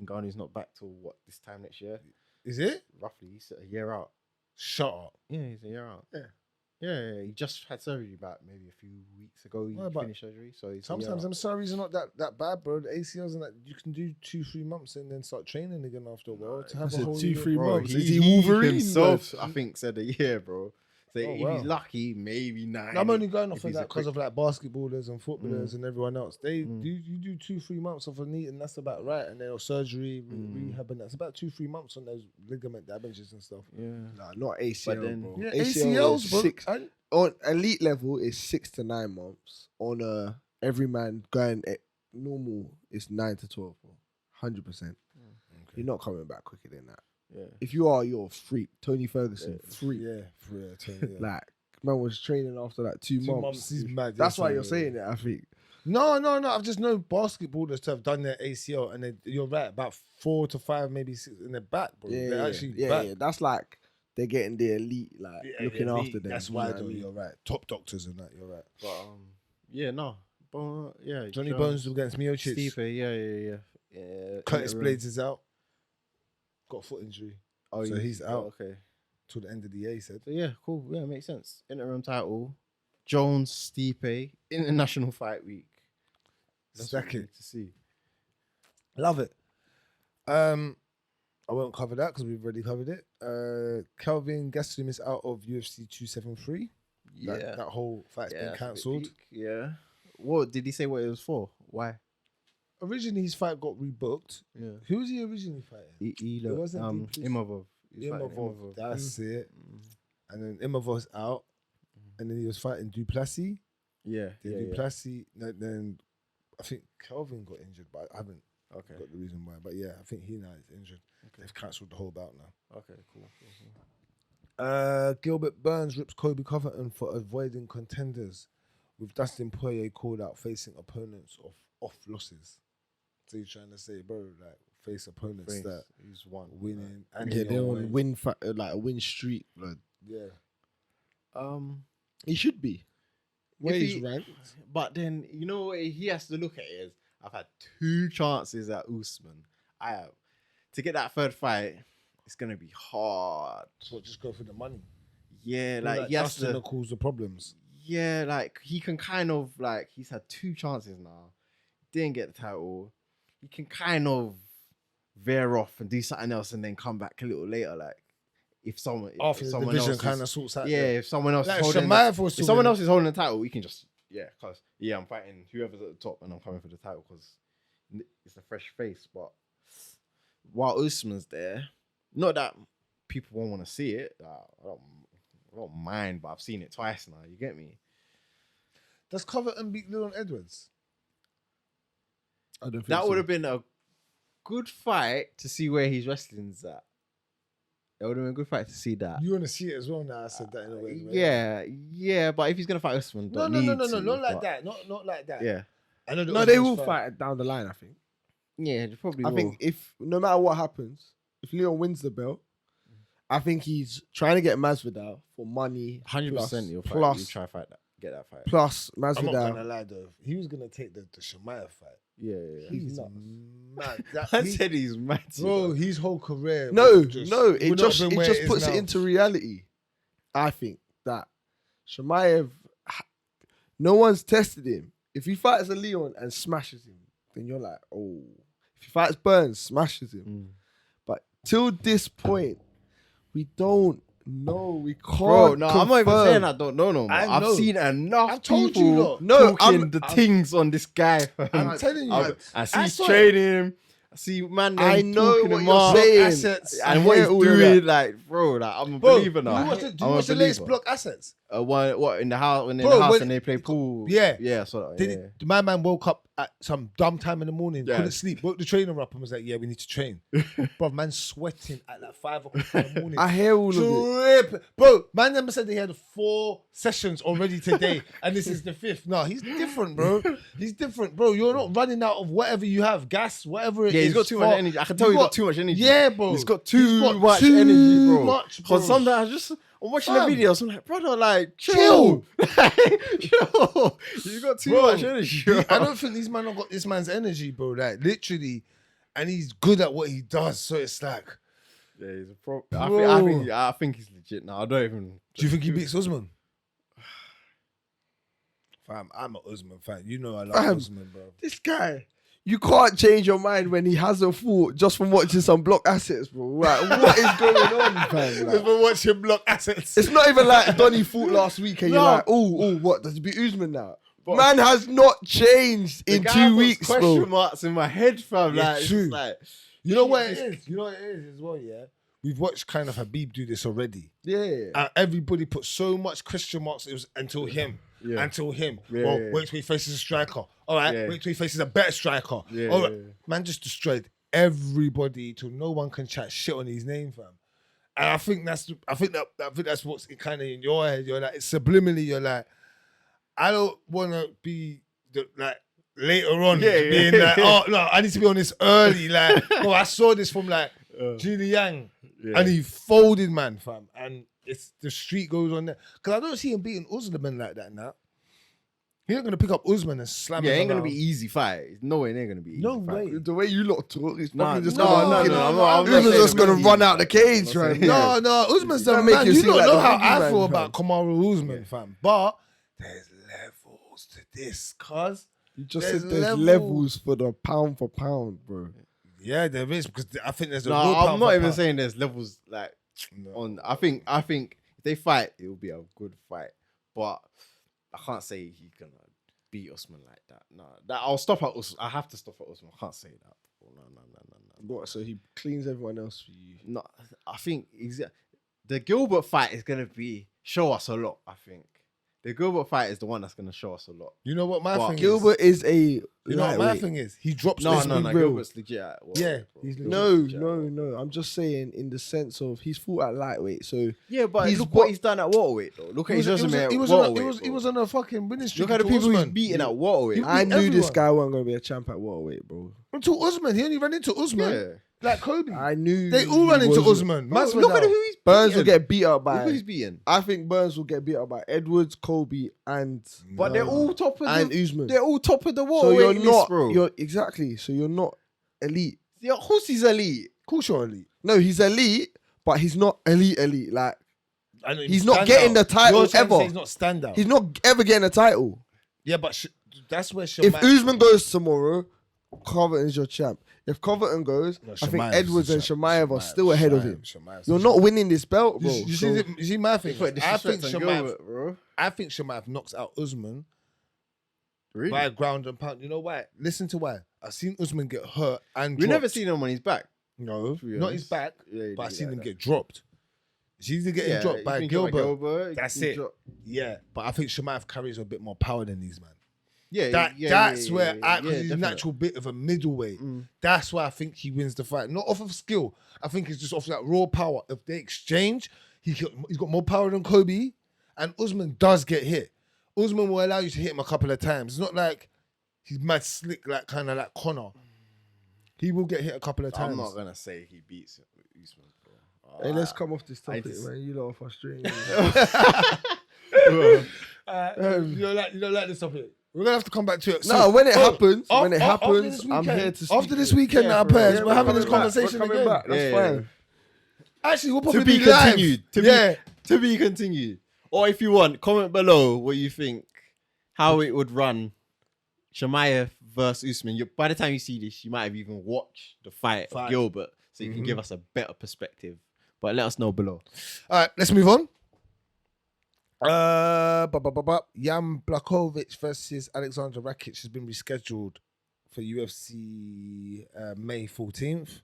A: Ngannou's not back till what, this time next year?
B: Is it?
A: Roughly, he's a year out.
B: Shut up.
A: Yeah, he's a year out.
B: Yeah.
A: Yeah, he just had surgery about maybe a few weeks ago. He
B: Well, but
A: finished surgery, so he's
B: Sometimes them surgeries are not that bad, bro. The ACLs and that you can do 2-3 months and then start training again after a while. To have
C: That's
B: a
C: a
B: whole
C: 2-3
B: year.
C: months.
A: Bro,
C: Is he Wolverine,
A: himself,
C: bro?
A: I think, said a year, bro. So
B: Oh,
A: if
B: wow.
A: he's lucky, maybe 9.
B: No, I'm only going off
A: if
B: of
A: he's
B: that
A: a
B: because
A: quick-
B: of like basketballers and footballers and everyone else. They
A: Mm.
B: you do 2-3 months off a knee and that's about right. And then surgery, rehab, and that's about 2-3 months on those ligament damages and stuff.
A: Yeah.
C: Nah, not ACL,
A: But then-
C: bro.
B: Yeah,
C: ACL
B: ACLs,
C: is
B: bro.
C: 6.
B: And-
C: On elite level is 6 to 9 months. On every man going normal is 9 to 12, bro. 100%. You're not coming back quicker than that.
A: Yeah.
C: If you are, you're a freak. Tony Ferguson, freak.
B: Yeah, for real. Yeah.
C: Like, man was training after like 2
B: 2
C: months.
B: months, he's mad.
C: That's
B: yeah,
C: why
B: so-
C: you're saying it, I think.
B: No. I've just known basketballers to have done their ACL, and you're right, about 4 to 5, maybe 6 in the back, bro.
C: Yeah,
B: They're
C: yeah,
B: actually
C: yeah,
B: back.
C: yeah. That's like they're getting the elite, like looking
B: elite.
C: after them.
B: That's
C: you
B: why,
C: know what I
B: though.
C: mean?
B: You're right. Top doctors and that. You're right.
A: But yeah, no. But yeah,
B: Johnny Bones against Miocic.
A: Stipe, yeah.
B: Curtis
A: interim.
B: Blaydes is out. Got a foot injury
A: Oh,
B: so he's out.
A: Okay.
B: till the end of the year. He said.
A: So yeah, cool. Yeah, makes sense. Interim title. Jones, Stipe, International Fight Week. That's what
B: Stack
A: we
B: it.
A: need to see.
B: Love it. I won't cover that because we've already covered it. Kelvin Gastelum is out of UFC 273.
A: Yeah.
B: That whole fight's been
A: that's a bit
B: cancelled.
A: peak. Yeah. What did he say? What it was for? Why?
B: Originally, his fight got rebooked.
A: Yeah.
B: Who was he originally fighting?
A: It
B: wasn't Deep
A: Imavov. He was fighting
B: Imavov. That's it.
A: Mm.
B: And then Imavov's out. And then he was fighting Duplessis.
A: Yeah.
B: Then
A: Yeah.
B: Duplessis. Then I think Kelvin got injured, but I haven't
A: Okay.
B: got the reason why. But yeah, I think he now is injured. They've cancelled the whole bout now.
A: Okay. Cool.
B: Gilbert Burns rips Kobe Covington for avoiding contenders, with Dustin Poirier called out facing opponents of off losses. So he's trying to say, bro, like face opponents that
A: He's won.
B: winning and
C: Yeah,
B: in
C: they're
B: your
C: on
B: way.
C: like a win streak. Blood.
B: Yeah,
C: He should be. Where
A: If
C: he's
A: he-
C: ranked.
A: But then you know what he has to look at it is I've had 2 chances at Usman. I have to get that third fight. It's gonna be hard.
B: so just go for the money.
A: Yeah,
B: Like
A: like he has
B: Dustin
A: to.
B: will cause the problems.
A: Yeah, like he can kind of like he's had 2 chances now. Didn't get the title. He can kind of veer off and do something else and then come back a little later. Like if someone
B: After
A: if
B: the
A: someone
B: division
A: else
B: kind of
A: is,
B: sorts out.
A: yeah,
B: there.
A: if someone else
B: Like
A: is holding the,
B: CHIMAEV was
A: if
B: still
A: someone
B: in
A: else is holding the title, we can just cause I'm fighting whoever's at the top and I'm coming for the title because it's a fresh face. But while Usman's there, not that people won't want to see it. I don't mind, but I've seen it twice now. You get me?
B: Does Covington beat Leon Edwards?
C: I don't think
A: That
C: so.
A: would have been a good fight to see where his wrestling's at. It would have been a good fight to see that.
B: You want to see it as well now? I said that in a way.
A: Yeah, but if he's gonna fight Usman,
B: No,
A: don't
B: not
A: need
B: like
A: to,
B: that. Not like that.
A: Yeah,
B: I know.
C: No, they will fight down the line, I think.
A: yeah, they probably
C: I
A: will.
C: think if no matter what happens, if Leon wins the belt, I think he's trying to get Masvidal for money.
A: 100% he'll fight.
C: plus
A: He'll try to fight that, get that fight.
C: plus
B: I'm not
C: Masvidal.
B: gonna lie though. He was gonna take the CHIMAEV fight.
A: Yeah.
B: He's
C: nuts.
B: mad.
A: I said he's mad.
B: Bro, his whole career.
C: No,
B: would
C: it
B: not
C: just
B: have been where is
C: puts it
B: now.
C: into reality. I think that CHIMAEV, no one's tested him. If he fights a Leon and smashes him, then you're like, oh. If he fights Burns, smashes him. But till this point, we don't know. We can't.
A: Bro, no, I'm not even
C: confirm.
A: saying I don't know no more.
B: I
A: I've
B: know.
A: seen enough
B: I've told
A: people
B: you, look.
C: No,
A: talking
C: I'm-
A: the things on this guy.
B: I'm telling you,
A: I see
B: I
A: he's
B: saw it.
A: training him. see, man,
C: I
A: them
C: know
A: talking
C: what
A: him
C: you're
A: up,
C: saying.
B: assets.
A: and
C: I
A: what
C: hear
A: he's
C: all of
A: doing,
C: that.
A: like, bro, like, I'm a
B: Bro,
A: believer now.
B: do you
A: I'm a
B: watch the latest
A: believer.
B: block assets?
A: What in the house when they're in
B: Bro,
A: the house
B: when-
A: and they play pool?
B: Yeah.
A: yeah. So
B: My man woke up at some dumb time in the morning,
A: Yeah.
B: couldn't sleep, woke the trainer up and was like, yeah, we need to train. Bro, man sweating at like 5 o'clock in the morning.
C: I hear all of it.
B: Trip. Bro, man never said they had 4 sessions already today and this is the 5th. No, he's different, bro. He's different, bro. You're not running out of whatever you have, gas, whatever it is.
A: Yeah, he's got too much energy. I can tell he's got too much energy.
B: Yeah, bro.
A: He's got too much
B: too
A: energy, bro.
B: much, bro.
A: Because sometimes I'm watching
B: Fam.
A: the videos, I'm like, brother, like, chill. Chill. You got too
B: Bro,
A: much energy. Bro.
B: I don't think these man have got this man's energy, bro. Like, literally. And he's good at what he does. So it's like,
A: Yeah, he's a pro.
B: Bro.
A: I think he's legit now. I don't even.
B: do you think he beats Usman? Fam, I'm an Usman fan. You know I love
C: Fam.
B: Usman, bro.
C: This guy, you can't change your mind when he has a thought just from watching some block assets, bro. Like, what is going on, fam? Like,
B: We're watching block assets.
C: it's not even like Donny fought last week and you're
B: No.
C: like, oh, what? Does he beat Usman now? Man has not changed in
A: The guy
C: 2
A: puts
C: weeks,
A: question
C: bro.
A: marks in my head, fam.
B: It's
A: Like, it's
B: true.
A: just like,
B: You know what it is? You know what it is as well, yeah? We've watched kind of Habib do this already.
C: Yeah.
B: And everybody put so much question marks. It was until him.
A: Yeah.
B: Until him.
A: Yeah,
B: Well,
A: yeah,
B: wait till he faces a striker. All right.
A: Yeah.
B: Wait till he faces a better striker.
A: Yeah,
B: All right.
A: yeah, yeah.
B: Man just destroyed everybody till no one can chat shit on his name, fam. And I think that's what's kind of in your head. You're like, it's subliminally. You're like, I don't want to be like later on being like, oh no, I need to be on this early. Like, oh, I saw this from like Jili Yang, and he folded, man, fam. And it's the street goes on there because I don't see him beating Usman like that now. He's not gonna pick up Usman and slam him.
A: Yeah, it ain't gonna
B: around.
A: be easy fight. No way, it ain't gonna be easy.
B: No
A: fight.
B: way.
C: The way you lot talk, it's
A: Nah,
C: probably just
A: no,
C: gonna
A: no,
C: walk in.
A: no, I'm
B: not
C: Usman's
B: saying
C: just gonna
B: it's
C: run out the cage,
A: I'm not
C: right?
A: saying-
C: now.
B: No, Usman's the
C: Don't make
B: man.
C: you
B: You
C: seem
B: don't
C: like
B: know
C: the
B: how
C: big
B: I
C: man,
B: feel
C: fam.
B: about Kamaru Usman, fam. But there's levels to this, cuz.
C: You just
B: There's
C: said there's
B: levels.
C: levels for the pound for pound, bro.
B: Yeah, there is because I think there's a
A: No,
B: real
A: I'm
B: pound
A: not
B: for
A: even
B: pound.
A: saying there's levels like
B: No.
A: on. I think if they fight, it will be a good fight. But I can't say he's gonna beat Usman like that. No, that I'll stop at Usman. I have to stop at Usman. I can't say that. No.
C: What? So he cleans everyone else for you.
A: No, I think the Gilbert fight is gonna show us a lot. I think the Gilbert fight is the one that's gonna show us a lot.
B: You know what my
A: What?
B: thing
C: Gilbert is a
B: is? You know what my
C: lightweight.
B: thing is? He drops
A: No,
B: this
A: no,
B: big
C: real.
A: Gilbert's legit.
B: Yeah, he's legit.
C: No. I'm just saying in the sense of he's fought at lightweight, so
A: Yeah, but
C: He's
A: look
C: what-
A: what he's done at welterweight though. Look at his resume at
B: He
A: welterweight.
B: was on a fucking winning streak.
A: Look at the
B: until
A: people he's
B: Usman.
A: beating at welterweight.
B: He-
C: I knew this
B: everyone.
C: guy wasn't gonna be a champ at welterweight, bro.
B: Until Usman, he only ran into Usman
A: Yeah.
B: like Kobe.
C: I knew
B: They all
C: he
B: ran into
C: wasn't.
B: Usman.
A: Bro,
B: Masvidal.
A: look at who he's
C: Burns will
A: beating.
C: get beat up
A: Look who
C: by.
A: he's beating.
C: I think Burns will get beat up by Edwards, Kobe, and
A: But they're all top of
C: and
A: the.
C: Usman.
A: They're all top of the
C: So
A: welterweight
C: you're
A: list,
C: not,
A: bro.
C: you're exactly. So you're not elite.
A: Yeah, of course he's elite.
B: Of course you're elite.
C: No, he's elite, but he's not elite. Like
B: I know
C: He's not getting the title
B: You're trying to
C: ever.
B: say He's not standout.
C: he's not ever getting a title.
B: Yeah, but that's where
C: If Usman goes tomorrow, Covington's your champ. If Covington goes,
B: No,
C: I think
B: Chimaev's
C: Edwards
B: the
C: and
B: champ.
C: Chimaev are still ahead of him.
B: Chimaev's
C: You're
B: the
C: not
B: champ.
C: winning this belt, bro.
B: You
C: So-
B: see my thing.
A: Put
B: I think
A: disrespect on
B: Chimaev.
A: Gilbert, bro.
B: I think Chimaev knocks out Usman
A: Really?
B: by ground and pound. You know why? Listen to why. I've seen Usman get hurt and
A: We never
B: dropped.
A: seen him on his back.
B: No,
A: to be
B: not
A: honest.
B: his back,
A: Yeah, he
B: but I've
A: did
B: seen
A: like
B: him
A: that.
B: get dropped. He's getting dropped
A: he's
B: by
A: been dropped
B: Gilbert. That's
A: he's been
B: it.
A: dropped.
B: Yeah, but I think Chimaev carries a bit more power than these man.
A: Yeah,
B: That's where he's a
A: definitely.
B: natural bit of a middleweight. That's why I think he wins the fight. Not off of skill. I think it's just off that raw power. If they exchange, he's got more power than Kobe, and Usman does get hit. Usman will allow you to hit him a couple of times. It's not like he's mad slick, like kind of like Conor. He will get hit a couple of times.
A: I'm not gonna say he beats Usman, bro.
C: Hey, let's come off this topic,
A: just-
C: man. You lot are frustrating.
B: You don't like this topic. We're gonna have to come back to it.
C: No, when it happens,
B: after
C: happens,
B: this
C: I'm
B: weekend-
C: here to speak.
B: After this weekend, our pairs, we're having this conversation
C: We're coming
B: again.
C: back. That's
A: Yeah,
C: fine.
B: Actually, we'll
A: To
B: probably
A: be
B: be live.
A: continued.
B: Yeah.
A: To be continued. Or if you want, comment below what you think, how it would run. CHIMAEV versus Usman. By the time you see this, you might have even watched the fight of Gilbert, so you can give us a better perspective. But let us know below.
B: All right, let's move on. Jan Blachowicz versus Alexander Rakic has been rescheduled for UFC May 14th.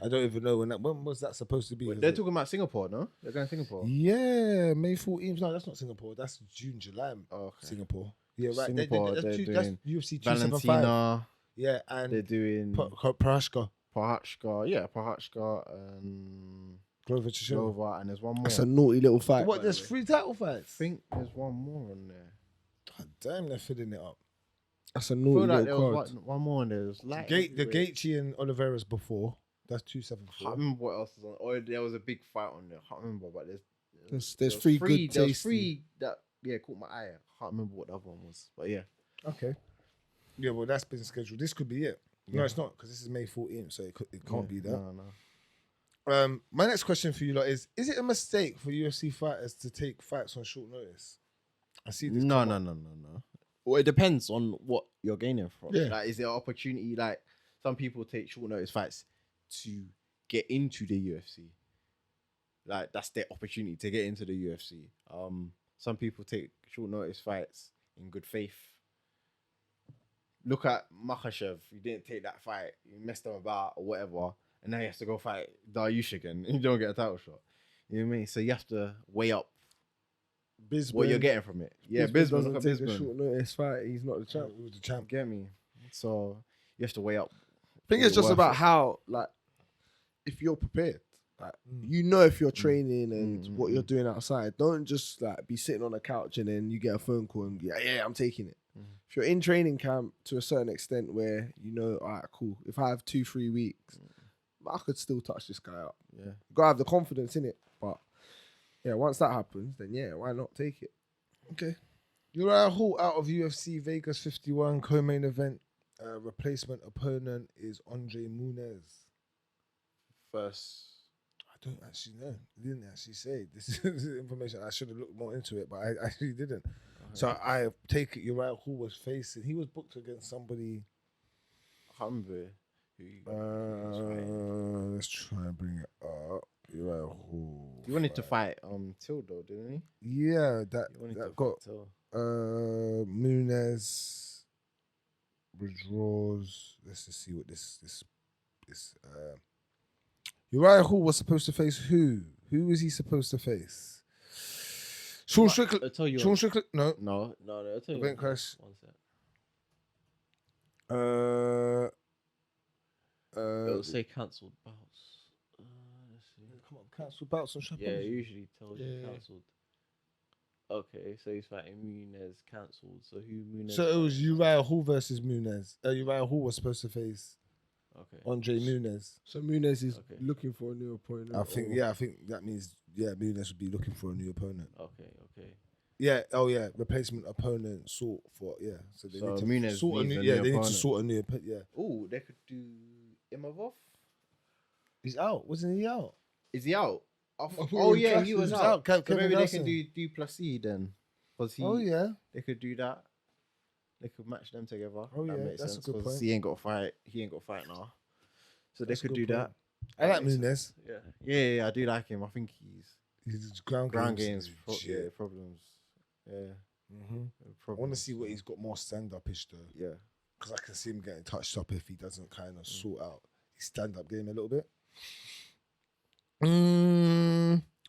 B: I don't even know when was that supposed to be?
A: They're talking about Singapore, no? They're going to Singapore.
B: Yeah, May 14th. No, that's not Singapore. That's June, July.
A: Okay.
B: Singapore. Yeah, right.
A: Singapore,
B: that's
A: they're
B: that's
A: doing
B: UFC 275.
A: Valentina.
B: Yeah, and
A: They're doing
B: Parashka.
A: Pahachka. Yeah, Pahachka and
B: Glover Teixeira.
A: Glover, and there's one more.
C: That's a naughty little fight.
B: What? There's 3 title
A: I
B: fights.
A: think there's one more on there.
B: God damn, they're filling it up.
C: That's a
A: I
C: naughty
A: feel like there
C: little
A: was
C: card.
A: one more on there. It was like
B: The Gaethje and Oliveira's before. That's
A: I
B: 274.
A: can't remember what else was on. Or there was a big fight on there. I can't remember, but
C: There's
A: there was
C: three
A: there
C: good
A: was
C: tasty.
A: 3 that caught my eye. I can't remember what the other one was, but yeah.
B: Okay. Yeah, well, that's been scheduled. This could be it. No, it's not, because this is May 14th, so it can't be that.
A: No.
B: My next question for you lot is it a mistake for UFC fighters to take fights on short notice? I see this.
A: No. Well, it depends on what you're gaining from.
B: Yeah.
A: Like, is there an opportunity? Like, some people take short notice fights to get into the UFC. Like, that's their opportunity to get into the UFC. Some people take short notice fights in good faith. Look at Makhachev. He didn't take that fight. He messed him about or whatever. And now he has to go fight Dariush again. And you don't get a title shot. You know what I mean? So you have to weigh up
C: Bisbee.
A: what you're getting from it. Yeah,
C: Bisbee
A: Bisbee.
C: doesn't
A: Look at
C: take a
A: Bisbee.
C: short notice fight. He's not the champ.
B: Who was the champ?
A: Get me? So you have to weigh up.
C: I think
A: Is
C: it's
A: it
C: just
A: worth
C: about
A: it?
C: how, like, if you're prepared, like, you know, if you're training and
A: Mm,
C: what you're doing outside, don't just like be sitting on a couch and then you get a phone call and yeah, I'm taking it.
A: Mm.
C: If you're in training camp to a certain extent where you know, all right, cool. If I have 2-3 weeks, I could still touch this guy up.
A: Yeah.
C: You gotta have the confidence in it. But yeah, once that happens, then yeah, why not take it?
B: Okay. Uriah Hall out of UFC Vegas 51 co-main event. Replacement opponent is Andre Muniz.
A: First.
B: I don't actually know. He didn't actually say. This is information. I should have looked more into it, but I actually didn't. So I take it Uriah Hall was facing. He was booked against somebody.
A: I can't remember who you
B: Let's try and bring it up. Uriah Hall.
A: He wanted to fight Tildo, didn't he?
B: Yeah,
A: He wanted to
B: that got
A: fight Tildo.
B: Muniz withdraws. Let's just see what this Uriah Hall was supposed to face who? Who was he supposed to face? Sean Strickland.
A: I'll tell you.
B: Sean Strickland. No.
A: No. I'll tell you.
B: Event crash.
A: One sec. It'll say cancelled bouts. Let's see.
B: Come on, cancel bouts on
A: Yeah, it usually tells you
B: Yeah.
A: cancelled. Okay, so he's fighting Muniz cancelled. So who Muniz?
B: So it was Uriah Hall versus Muniz. Uriah Hall was supposed to face
A: Okay.
B: Andre Muniz.
C: So Muniz is
A: Okay.
C: looking for a new opponent.
B: I think that means Muniz would be looking for a new opponent.
A: Okay.
B: Yeah. Oh yeah. Replacement opponent sought for So they
A: So
B: need to
A: Muniz
B: sort a
A: needs
B: new.
A: a
B: Yeah,
A: new
B: they need to
A: opponent.
B: sort a new. Yeah.
A: Oh, they could do Imavov.
B: He's out. Wasn't he out?
A: Is he out?
B: thought
A: Oh
B: he
A: yeah,
B: was
A: he was
B: out.
A: out. So
B: Kevin
A: maybe they
B: Nelson.
A: can do Duplessis then, because
B: Oh yeah.
A: they could do that. They could match them together.
B: Oh,
A: That
B: yeah,
A: makes
B: that's a
A: sense,
B: good
A: 'cause
B: point.
A: He ain't got to fight. He ain't got to fight now. So
B: That's a
A: they could
B: good
A: do
B: point.
A: that.
B: I like
A: makes
B: Muniz.
A: Yeah, I do like him. I think
B: His ground
A: games
B: Shit.
A: problems. Yeah,
B: I
A: problems.
B: want to see what he's got more stand-up-ish though,
A: Yeah.
B: because I can see him getting touched up if he doesn't kind of sort out his stand-up game a little bit.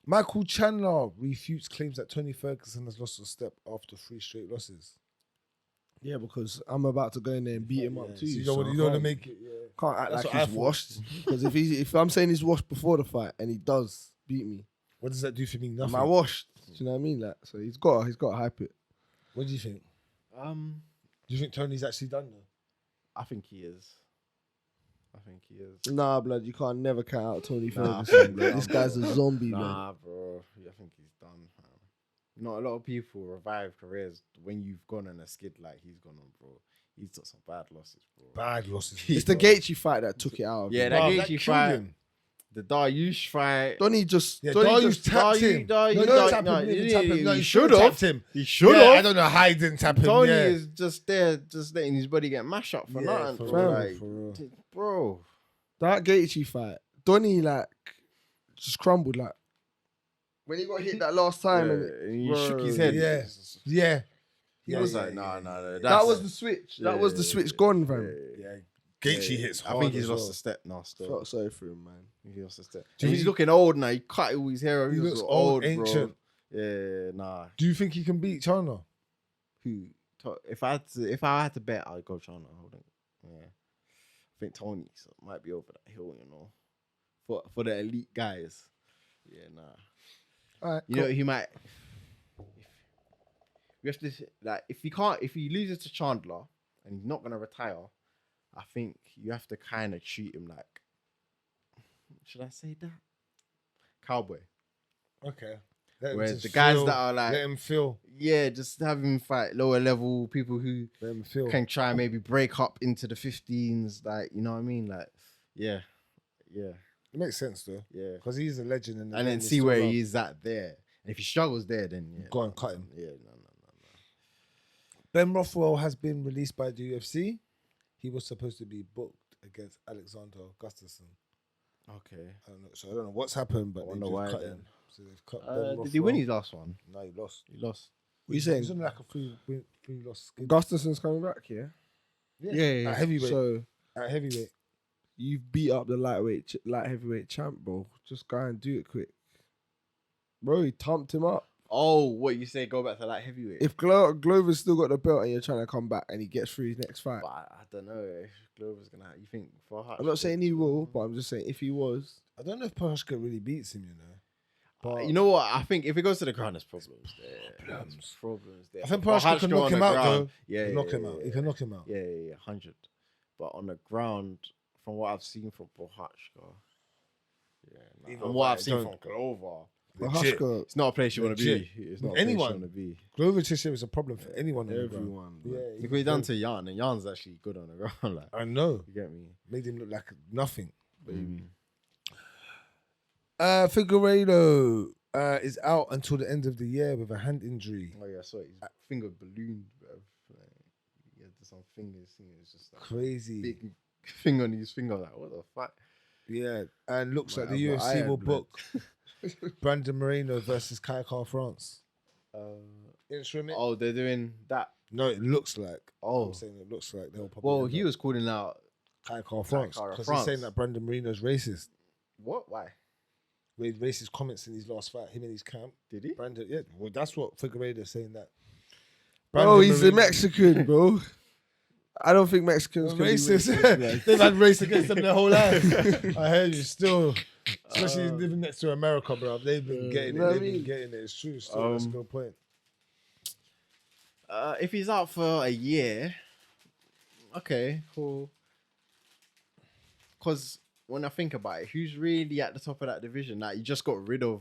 B: Michael Chandler refutes claims that Tony Ferguson has lost a step after 3 straight losses.
C: Yeah, because I'm about to go in there and beat him up
B: Yeah,
C: too.
B: so you
C: so
B: don't
C: I
B: want to
C: can't-
B: make it. Yeah.
C: Can't act
B: That's
C: like
B: what I
C: he's
B: thought.
C: washed. Because if I'm saying he's washed before the fight and he does beat me,
B: What does that do for me? Nothing.
C: am I washed? Do you know what I mean? Like, so he's got to hype it.
B: What do you think?
A: Do
B: Do you think Tony's actually done though?
A: I think he is.
C: Nah, blood, you can't never count out Tony
A: Nah,
C: Ferguson. Blood.
A: nah,
C: This guy's a
A: bro.
C: zombie, man.
A: Nah, bro. I think he's done. Man. Not a lot of people revive careers when you've gone on a skid like he's gone on, bro. He's got some bad losses, bro.
B: Bad losses.
C: It's the Gaethje fight that took it out of
A: Yeah,
C: him.
A: that
B: Bruv,
A: Gaethje
B: killed
A: fight,
B: him.
A: the Dariush fight.
C: Donnie just...
B: Yeah,
C: Donnie
B: Darius
C: just-
B: tapped him.
A: Darius-
B: No,
A: Darius-
B: tap
A: no,
B: him,
A: he
B: didn't tap him.
A: didn't.
B: No,
A: He
B: he
A: should
B: should've
A: have.
B: tapped him.
A: He should
B: Yeah, I
A: have.
B: don't know how he didn't tap him.
A: Tony
B: yeah.
A: is just there, just letting his body get mashed up for
B: Yeah,
A: nothing,
B: for
A: bro.
B: real,
A: Like,
B: for real.
A: bro.
C: That Gaethje fight, Donnie, like, just crumbled, like... When he got hit that last time,
A: Yeah, and he shook his
C: Bro.
A: head.
B: Yeah. Yeah.
C: He
A: I
C: was
A: was like, no.
C: that was the switch. That was the switch gone, fam.
B: Yeah, Gaethje hits hard.
A: I think he's
B: as
A: lost
B: well.
A: a step now. Still,
C: Felt sorry for him, man.
A: he lost a step.
B: Do you
A: He's
B: think-
A: looking old now. He cut all his hair.
B: He
A: He
B: looks
A: looks
B: old,
A: bro.
B: ancient.
A: Yeah, nah.
B: Do you think he can beat Chandler?
A: Who? If I had to bet, I'd go China. Hold on. Yeah, I think Tony might be over that hill. You know, for the elite guys. Yeah, nah.
B: All right,
A: You know, he might. We have to like if he loses to Chandler and he's not gonna retire, I think you have to kind of treat him like. Should I say that? Cowboy.
B: okay. Let him
A: Whereas
B: just
A: the guys
B: feel-
A: that are
B: let
A: like,
B: him feel.
A: yeah, just have him fight lower level people who
B: Let him feel.
A: can try and maybe break up into the 15s, like you know what I mean, like yeah,
B: It makes sense though,
A: yeah,
B: because he's a legend. In the
A: and
B: game.
A: then
B: He's
A: see
B: still
A: where
B: loved.
A: he is at there. And if he struggles there, then yeah,
B: Go and cut him.
A: Yeah, no.
B: Ben Rothwell has been released by the UFC. He was supposed to be booked against Alexander Gustafsson.
A: Okay.
B: I don't know. So I don't know what's happened, but
A: I
B: they
A: wonder
B: just
A: why
B: cut
A: then.
B: him. So they've cut Ben
A: Did he win
B: Rothwell.
A: his last one?
B: No, he lost.
A: He lost.
C: What you saying?
B: He's on like a three loss skid.
C: Gustafson's coming back, yeah?
A: Yeah.
B: At heavyweight.
C: So
B: At heavyweight.
C: you've beat up the light heavyweight champ, bro. Just go and do it quick. Bro, he thumped him up.
A: Oh, what you say? Go back to like heavyweight.
C: If Glover's still got the belt and you're trying to come back and he gets through his next fight,
A: But I don't know if Glover's gonna. You think for Hutch?
C: I'm not saying he will, but I'm just saying if he was,
B: I don't know if Prochazka really beats him, you know. But
A: You know what? I think if it goes to the ground, there's problems there.
B: Problems.
A: There's problems there.
B: I think
A: But
B: Prochazka can
A: Hutch
B: knock
A: on
B: him
A: the
B: out,
A: ground,
B: though.
A: Yeah,
B: knock him out. He can knock him out.
A: Yeah, 100. But on the ground, from what I've seen from Prochazka, yeah,
B: Even
A: and what
B: if
A: I've
B: I
A: seen
B: don't-
A: from Glover,
B: Legit.
C: Prochazka,
A: it's not a place you want to be.
B: Legit.
A: It's not a
B: Anyone.
A: place you want to be.
B: Glover Teixeira is a problem for anyone on the ground.
C: everyone.
B: Yeah,
C: man.
A: Look what he done to Jan, and Jan's actually good on the ground. Like,
B: I know.
A: you get me?
B: Made him look like nothing.
A: Baby.
B: Figueiredo is out until the end of the year with a hand injury.
A: Oh yeah, I saw it. His finger ballooned, bro. Like, he had some fingers. It's just like
B: Crazy.
A: big thing on his finger. Like, what the fuck?
B: Yeah, and looks like
A: Man,
B: the
A: but I
B: UFC
A: had
B: will
A: blood.
B: book Brandon Moreno versus Kai Car France. Interim it?
A: Oh, they're doing that.
B: No, it looks like.
A: Oh,
B: I'm saying it looks like they'll probably.
A: well,
B: end
A: he
B: up
A: was calling out
B: Kai Car France
A: Car
B: because
A: France.
B: he's saying that Brandon Moreno's racist.
A: what? Why
B: Made racist comments in his last fight. Him and his camp.
A: did he?
B: Brandon, yeah. Well, that's what Figueiredo is saying that.
C: Bro,
B: Brandon
C: he's a
B: Moreno-
C: Mexican, bro. I don't think Mexicans can be
B: racist.
C: racist. man.
B: They've had race against them their whole life. I heard you still, especially living next to America, bro. They've been getting it.
C: know what
B: They've
C: I
B: been
C: mean?
B: getting it. It's true. Still, that's a good point.
A: If he's out for a year, okay, cool. Because when I think about it, who's really at the top of that division? Like, you just got rid of,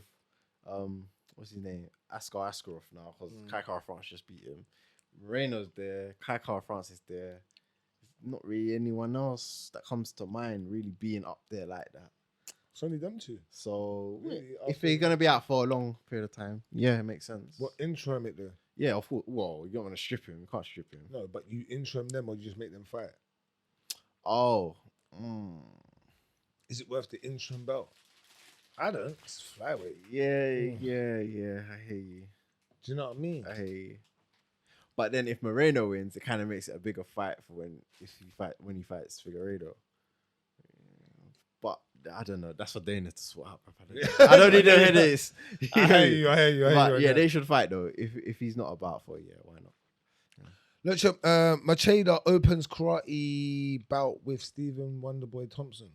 A: what's his name? Askar Askarov now, because Kai Car France just beat him. Moreno's there. Kai Car France is there. There's not really anyone else that comes to mind really being up there like that.
B: It's only them two.
A: So,
B: Really,
A: if
B: after-
A: he's going to be out for a long period of time, yeah, it makes sense.
B: What interim it though?
A: Yeah, I thought, well, you don't want to strip him. You can't strip him.
B: No, but you interim them or you just make them fight.
A: Oh.
B: Is it worth the interim belt? I don't. It's flyweight.
A: Yeah. I hear you.
B: Do you know what I mean?
A: I hear you. But then if Moreno wins, it kind of makes it a bigger fight for when he fights Figueiredo. But I don't know. That's for Dana to sort out. I don't need to hear this.
B: I hear you.
A: But yeah,
B: they.
A: they should fight though. If he's not about for a year, why not?
B: Look, Machida opens karate bout with Stephen Wonderboy Thompson.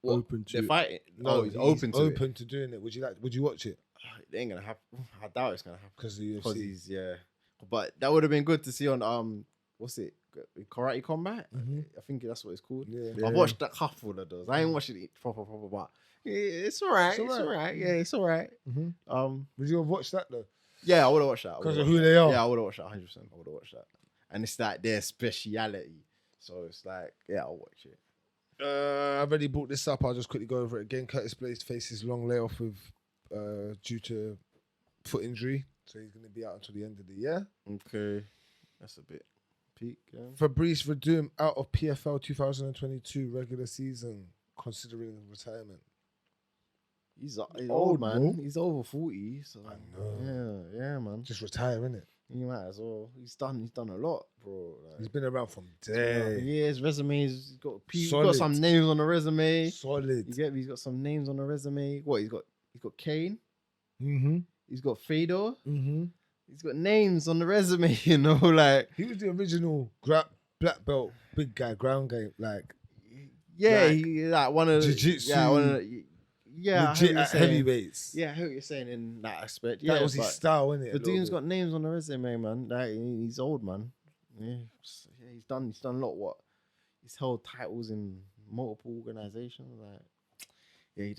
A: What?
C: Open to
A: They're
C: it.
A: fighting.
B: No,
A: He's open to it.
B: open to doing it. Would you watch it?
A: It ain't gonna happen. I doubt it's gonna happen.
B: Because the
A: Because
B: UFC.
A: he's But that would have been good to see on what's it? Karate Combat?
B: Mhm.
A: I think that's what it's called.
B: Yeah.
A: I've watched a couple of those. I ain't watching it proper, but it's alright. It's alright. Yeah, it's alright.
B: Mhm. Would you have watched that though?
A: Yeah, I would have watched that.
B: Because of who they are.
A: Yeah, I would have watched that 100%. I would have watched that. And it's like their speciality. So it's like, yeah, I'll watch it.
B: I've already brought this up. I'll just quickly go over it again. Curtis Blaydes faces long layoff with due to foot injury, so he's going to be out until the end of the year.
A: Okay. That's a bit peak, yeah.
B: Fabrice Verdum out of PFL 2022 regular season, considering retirement.
A: He's
B: old,
A: old, man.
B: bro.
A: He's over 40. So
B: I know.
A: Yeah, man.
B: Just retire, innit?
A: You might as well. He's done a lot, bro. Like,
B: He's been around from
A: yeah,
B: day.
A: his resume. He's got
B: Solid.
A: some names on the resume.
B: Solid.
A: You get me? He's got some names on the resume. What he's got Kane.
B: Mm-hmm.
A: He's got Fedor.
B: Mm-hmm.
A: He's got names on the resume. You know, like
B: He was the original black belt, big guy, ground game, like
A: yeah,
B: like,
A: he like one of the
B: jiu-jitsu,
A: yeah, one of the, yeah, I hear
B: legit
A: what you're
B: at
A: saying.
B: heavyweights.
A: Yeah, I hear what you're saying in that aspect. Yeah,
B: That was his
A: but
B: style, wasn't it?
A: the dude's got names on the resume, man. Like, he's old, man. Yeah, he's done a lot. What he's held titles in multiple organizations. Like, yeah, he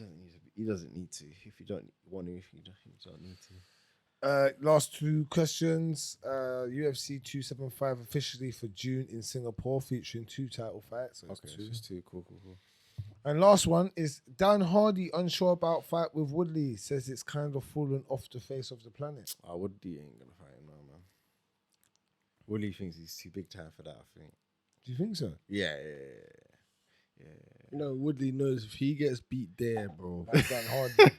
A: doesn't need to. If you don't want to, if you don't need to.
B: Last two questions. UFC 275 officially for June in Singapore, featuring 2 title fights. So
A: Okay,
B: two.
A: just two. Cool.
B: And last one is Dan Hardy unsure about fight with Woodley. Says it's kind of fallen off the face of the planet.
A: Woodley ain't gonna fight him now, man. Woodley thinks he's too big time for that. I think.
B: Do you think so?
A: Yeah.
C: You know, Woodley knows if he gets beat there, bro.
B: Like Dan Hardy.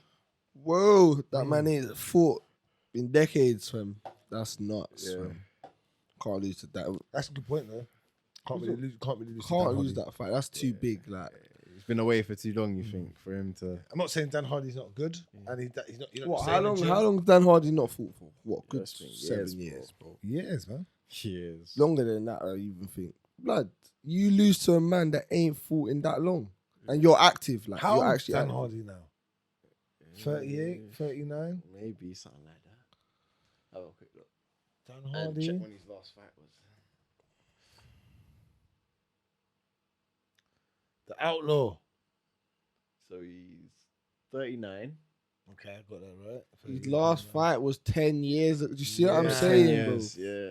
C: Whoa, that man ain't fought in decades, fam. That's nuts,
A: Yeah.
C: fam. Can't lose to that.
B: That's a good point, though. Can't really lose.
C: Can't
B: to Dan
C: lose
B: Hardy.
C: that fight. That's too big. Like,
A: He's been away for too long. You think for him to?
B: I'm not saying Dan Hardy's not good, and he's not. You're not
C: what?
B: just
C: How
B: saying
C: long?
B: in
C: How
B: gym.
C: long Dan Hardy not fought for? What? Good
A: That's been
C: 7
A: years,
C: years, bro.
B: Years, man.
A: Years.
C: Longer than that, I even think. Blood, you lose to a man that ain't fought in that long, and you're active. Like,
B: How
C: you're
B: old
C: actually
B: Dan
C: active.
B: Hardy now? 38, 39?
A: Maybe something like that. Have a quick look.
B: Dan
A: And
B: Hardy.
A: check when his last fight was.
B: The Outlaw.
A: So he's 39.
B: Okay, I got that right.
C: His last fight was 10 years. Do you see what I'm
B: Yeah.
C: saying,
A: 10
C: bro?
A: years, yeah.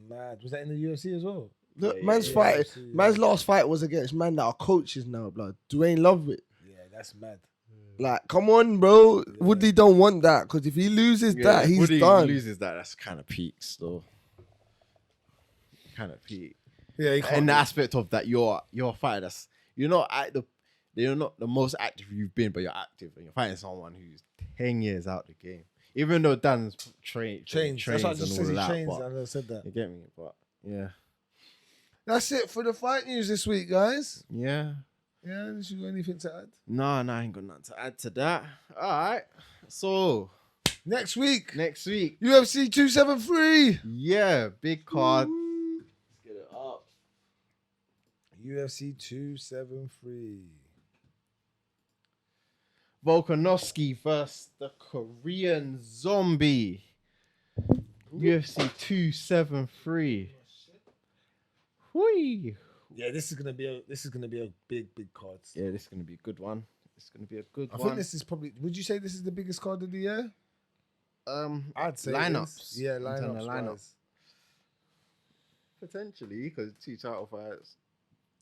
B: Mad. Was that in the UFC as well?
C: Look,
A: Yeah,
C: man's
A: yeah,
C: fight.
B: yeah.
C: Man's last fight was against man that are coaches now, blood. Dwayne Lovett.
B: Yeah, that's mad.
C: Like, come on, bro. Woodley don't want that because if he loses that, he's
A: Woody
C: done.
A: loses that. That's kind of peaks, though. Kind of peak.
B: Yeah, he
A: In the aspect of that, you're a fighter. You're not the most active you've been, but you're active and you're fighting someone who's 10 years out the game. Even though Dan's trains
B: That's what I
A: and
B: just
A: all
B: said.
A: of
B: He
A: that,
B: trains.
A: but
B: I never said that.
A: you get me. But yeah,
B: That's it for the fight news this week, guys.
A: yeah.
B: Yeah, did you got anything to add?
A: No, I ain't got nothing to add to that. All right. So
B: Next week,
A: next week,
B: UFC 273.
A: yeah, big card. Let's get it up.
B: UFC 273.
A: Volkanovski versus the Korean Zombie. UFC 273. Hui.
B: Yeah, this is gonna be a big card.
A: Yeah, this is gonna be a good one. It's gonna be a good
B: I
A: one.
B: think this is probably. Would you say this is the biggest card of the year? I'd say it
A: lineups.
B: is. Yeah,
A: In terms of
B: lineups.
A: lineup.
B: wise.
A: Potentially, because 2 title fights.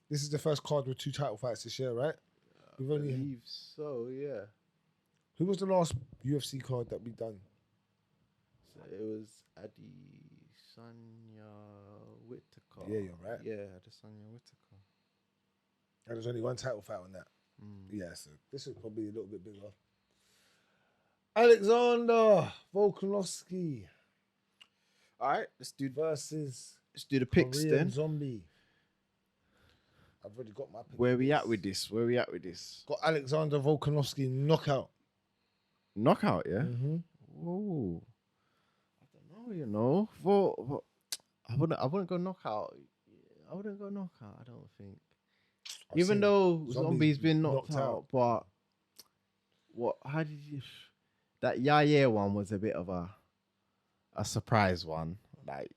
B: This is the first card with 2 title fights this year, right? We've
A: I
B: only.
A: believe so, yeah.
B: Who was the last UFC card that we done?
A: So it was Adesanya Whittaker.
B: Yeah, you're right.
A: Yeah, Adesanya Whittaker.
B: And there's only 1 title fight on that.
A: Mm.
B: Yeah, so this is probably a little bit bigger. Alexander Volkanovski
A: All right, let's do
B: versus
A: the picks
B: Korean
A: then.
B: Zombie. I've already got my pick.
A: Where we at with this?
B: Got Alexander Volkanovski knockout.
A: Knockout, yeah.
B: Mm-hmm.
A: Whoa. I don't know, you know. I wouldn't go knockout. I wouldn't go knockout. I don't think. Even though Zombie's been knocked out, but what? How did you? That Yair one was a bit of a surprise one, like.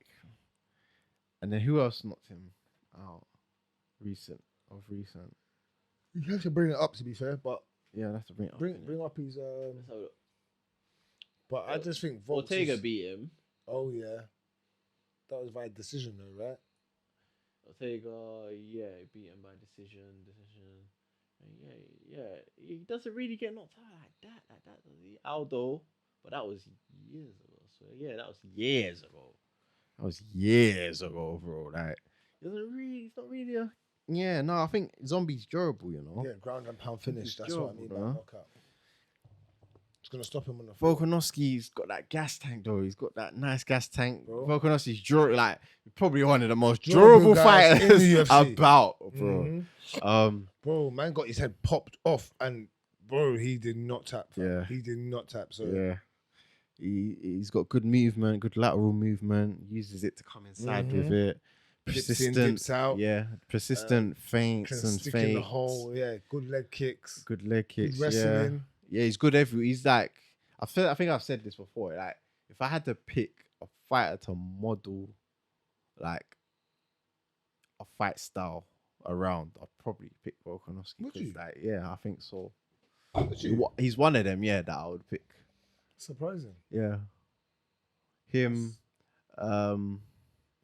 A: And then who else knocked him out? Recent.
B: You have to bring it up, to be fair, but
A: Yeah, that's to bring it up.
B: bring
A: innit?
B: up his.
A: Let's have a look.
B: But I just think Volks
A: Ortega
B: is-
A: beat him.
B: Oh yeah, that was by decision though, right?
A: Ortega, yeah, beat him by decision. Yeah. He doesn't really get knocked out like that, does he? Aldo, but that was years ago. So yeah, that was years ago, bro. Like, it's not really a. Yeah, no, I think Zombie's durable, you know.
B: Yeah, ground and pound finish.
A: He's
B: That's what I mean by
A: durable,
B: knockout. gonna stop him on the floor.
A: Volkanovski's got that gas tank though. He's got that nice gas tank.
B: Bro.
A: Volkanovski's like probably one of the most
B: Durable
A: durable
B: guys in
A: fighters
B: the UFC.
A: about, bro.
B: Mhm. Bro, man got his head popped off, and bro, he did not tap. Fam.
A: Yeah.
B: He did not tap. So
A: Yeah. He's got good movement, good lateral movement, uses it to come inside with it.
B: dips
A: Persistent,
B: in, dips out.
A: yeah, persistent feints
B: Can
A: and
B: stick in the
A: feints.
B: hole. Yeah, good leg kicks.
A: Good leg kicks,
B: Good wrestling.
A: Yeah, he's good he's like, I think I've said this before, like, if I had to pick a fighter to model, like, a fight style around, I'd probably pick Volkanovski.
B: Would
A: 'Cause,
B: you?
A: like, yeah, I think so.
B: Would you?
A: He's one of them, yeah, that I would pick.
B: Surprising.
A: Yeah. Him,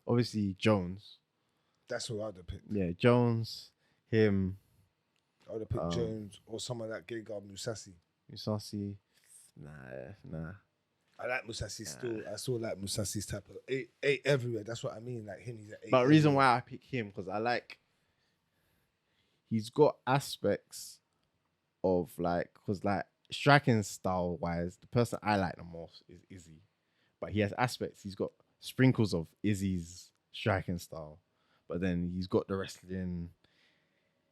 A: obviously Jones.
B: That's who I'd have picked.
A: Yeah, Jones, him,
B: I would have picked Jones or someone like Gegard Mousasi.
A: Musasi. Nah.
B: I like Mousasi still. I still like Mousasi's type of eight everywhere. That's what I mean. Like him, he's an eight.
A: But the reason
B: everywhere.
A: why I pick him, because I like, he's got aspects of like, because like striking style wise, the person I like the most is Izzy. But he has aspects, he's got sprinkles of Izzy's striking style. But then he's got the wrestling.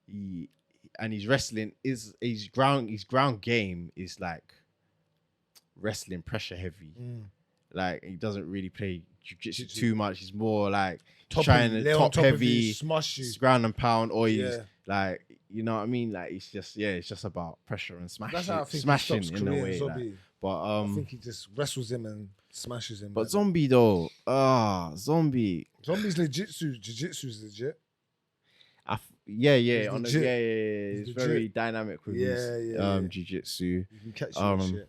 A: His wrestling is his ground game is like wrestling pressure heavy. Like he doesn't really play jiu-jitsu too much. He's more like trying to top heavy,
B: smash you.
A: ground and pound, or he's
B: Yeah.
A: like, you know what I mean? Like it's just about pressure and
B: That's how I think
A: smashing
B: he stops
A: in a
B: Korean
A: way.
B: Zombie.
A: Like. But
B: I think he just wrestles him and smashes him.
A: but
B: man.
A: Zombie though, Zombie.
B: Zombie's jiu-jitsu's legit.
A: Yeah,
B: He's
A: on the,
B: legit.
A: yeah. He's
B: He's
A: very
B: legit.
A: dynamic with
B: Yeah,
A: his
B: yeah.
A: jiu-jitsu.
B: You can catch him and shit.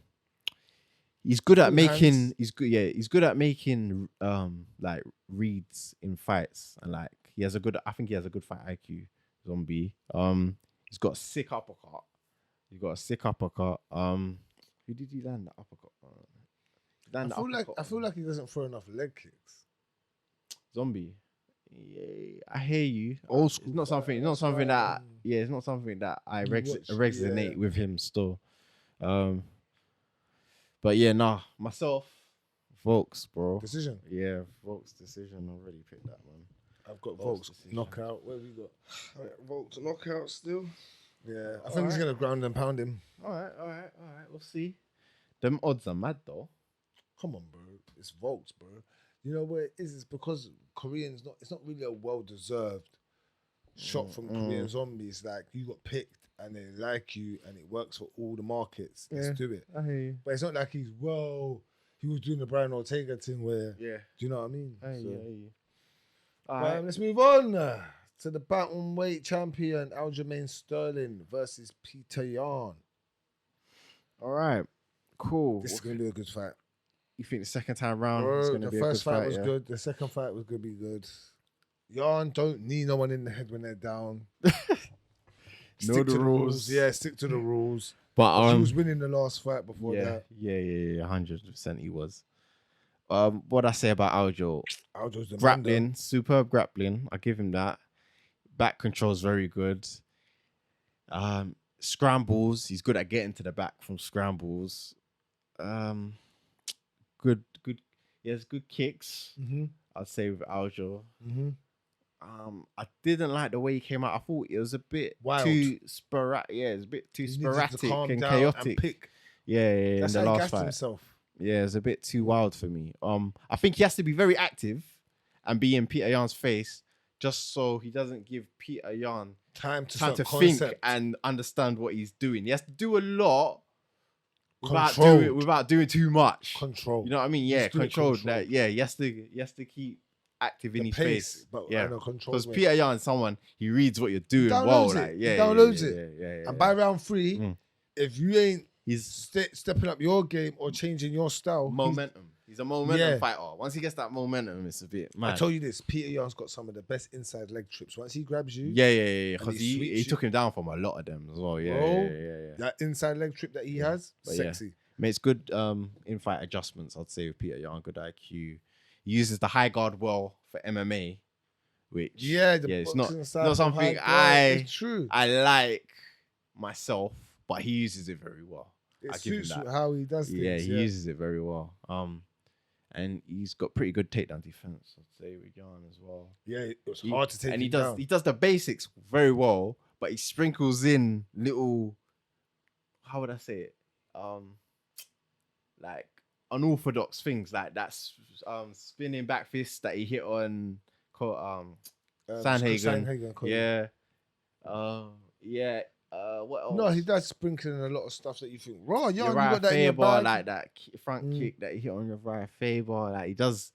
A: He's good at
B: Good
A: making.
B: hands.
A: He's good. Yeah, he's good at making like reads in fights, and like he has a good. I think he has a good fight IQ. Zombie. He's got a sick uppercut. Who did he land the uppercut?
B: I feel like he doesn't throw enough leg kicks.
A: Zombie. Yeah, I hear you.
C: Old school.
A: It's not something. It's not something that. Yeah, it's not something that I
B: You watch,
A: resonate
B: yeah.
A: with him still. But yeah, myself, Volks, bro.
B: Decision.
A: Yeah, Volks decision. I already picked that one.
B: I've got
A: Volks
B: Volks
A: decision.
B: knockout. What have you got?
C: Volk knockout still.
B: Yeah, I think he's gonna ground and pound him.
A: All right. We'll see. Them odds are mad though.
B: Come on, bro. It's Volks, bro. You know what it is? It's because Koreans it's not really a well-deserved shot from Korean zombies. Like you got picked and they like you and it works for all the markets. Let's do it.
A: I hear you.
B: But it's not like he was doing the Brian Ortega thing where
A: Yeah.
B: do you know what I mean?
A: I hear
B: So,
A: you. All right.
B: let's move on to the bantamweight champion Aljamain Sterling versus Peter Yan.
A: All right. Cool.
B: This is gonna be a good fight.
A: You think the second time round
B: Bro,
A: is going to
B: the
A: be a good
B: first fight was
A: yeah?
B: good. The second fight was gonna be good. Yan don't need no one in the head when they're down.
A: Know
B: Stick
A: the
B: to the
A: rules.
B: Yeah, stick to the rules.
A: But
B: He was winning the last fight before
A: yeah,
B: that.
A: yeah, 100% he was. What I say about Aljo?
B: Aljo's the
A: Grappling, superb grappling. I give him that. Back control's very good. Scrambles, he's good at getting to the back from scrambles. Good. He has good kicks.
B: Mm-hmm.
A: I'd say with Aljo.
B: Mm-hmm.
A: I didn't like the way he came out. I thought it was a bit
B: Wild.
A: too sporadic. Yeah, it was a bit too sporadic and
B: down
A: chaotic.
B: and pick.
A: Yeah,
B: That's
A: in
B: how
A: the
B: he
A: last
B: gassed
A: fight.
B: himself.
A: Yeah, it's a bit too wild for me. I think he has to be very active and be in Peter Yan's face just so he doesn't give Peter Yan
B: Time to
A: time to
B: concept.
A: think and understand what he's doing. He has to do a lot
B: Controlled.
A: without doing too much.
B: Control.
A: You know what I mean? Yeah,
B: He's doing
A: controlled.
B: control.
A: Like, yeah, he has to keep active in
B: The
A: his
B: pace,
A: face.
B: but
A: yeah,
B: I know control.
A: because Peter Yan, someone he reads what you're doing.
B: downloads
A: Well,
B: it.
A: like
B: He
A: yeah,
B: downloads
A: yeah,
B: it.
A: Yeah,
B: And by round 3,
A: Mm.
B: if you ain't
A: he's
B: stepping up your game or changing your style,
A: momentum. He's a momentum
B: Yeah.
A: fighter. Once he gets that momentum, it's a bit mad.
B: I told you this. Peter Yan's got some of the best inside leg trips. Once he grabs you,
A: Yeah. Because
B: he sweeps
A: he
B: you.
A: took him down from a lot of them as well. Yeah,
B: Bro.
A: yeah.
B: that inside leg trip that he has,
A: But yeah.
B: sexy.
A: Makes good in-fight adjustments, I'd say, with Peter Yan. Good IQ. He uses the high guard well for MMA, which it's not
B: boxing side
A: not
B: of
A: something
B: high guard, it's true.
A: I like myself, but he uses it very well.
B: It
A: I give him
B: suits
A: that.
B: how he does things.
A: Yeah, he uses it very well. And he's got pretty good takedown defense, I'd say, with Jan as well.
B: Yeah, it was hard to take
A: and
B: him
A: he does
B: down.
A: he does the basics very well, but he sprinkles in little, how would I say it? Like unorthodox things, like that's spinning back fist that he hit on Sandhagen. Yeah. What else?
B: No, he does sprinkle in a lot of stuff that you think, raw, you
A: Uriah
B: got that in your
A: Faber,
B: bag.
A: like that front kick that he hit on Uriah Faber. Like he does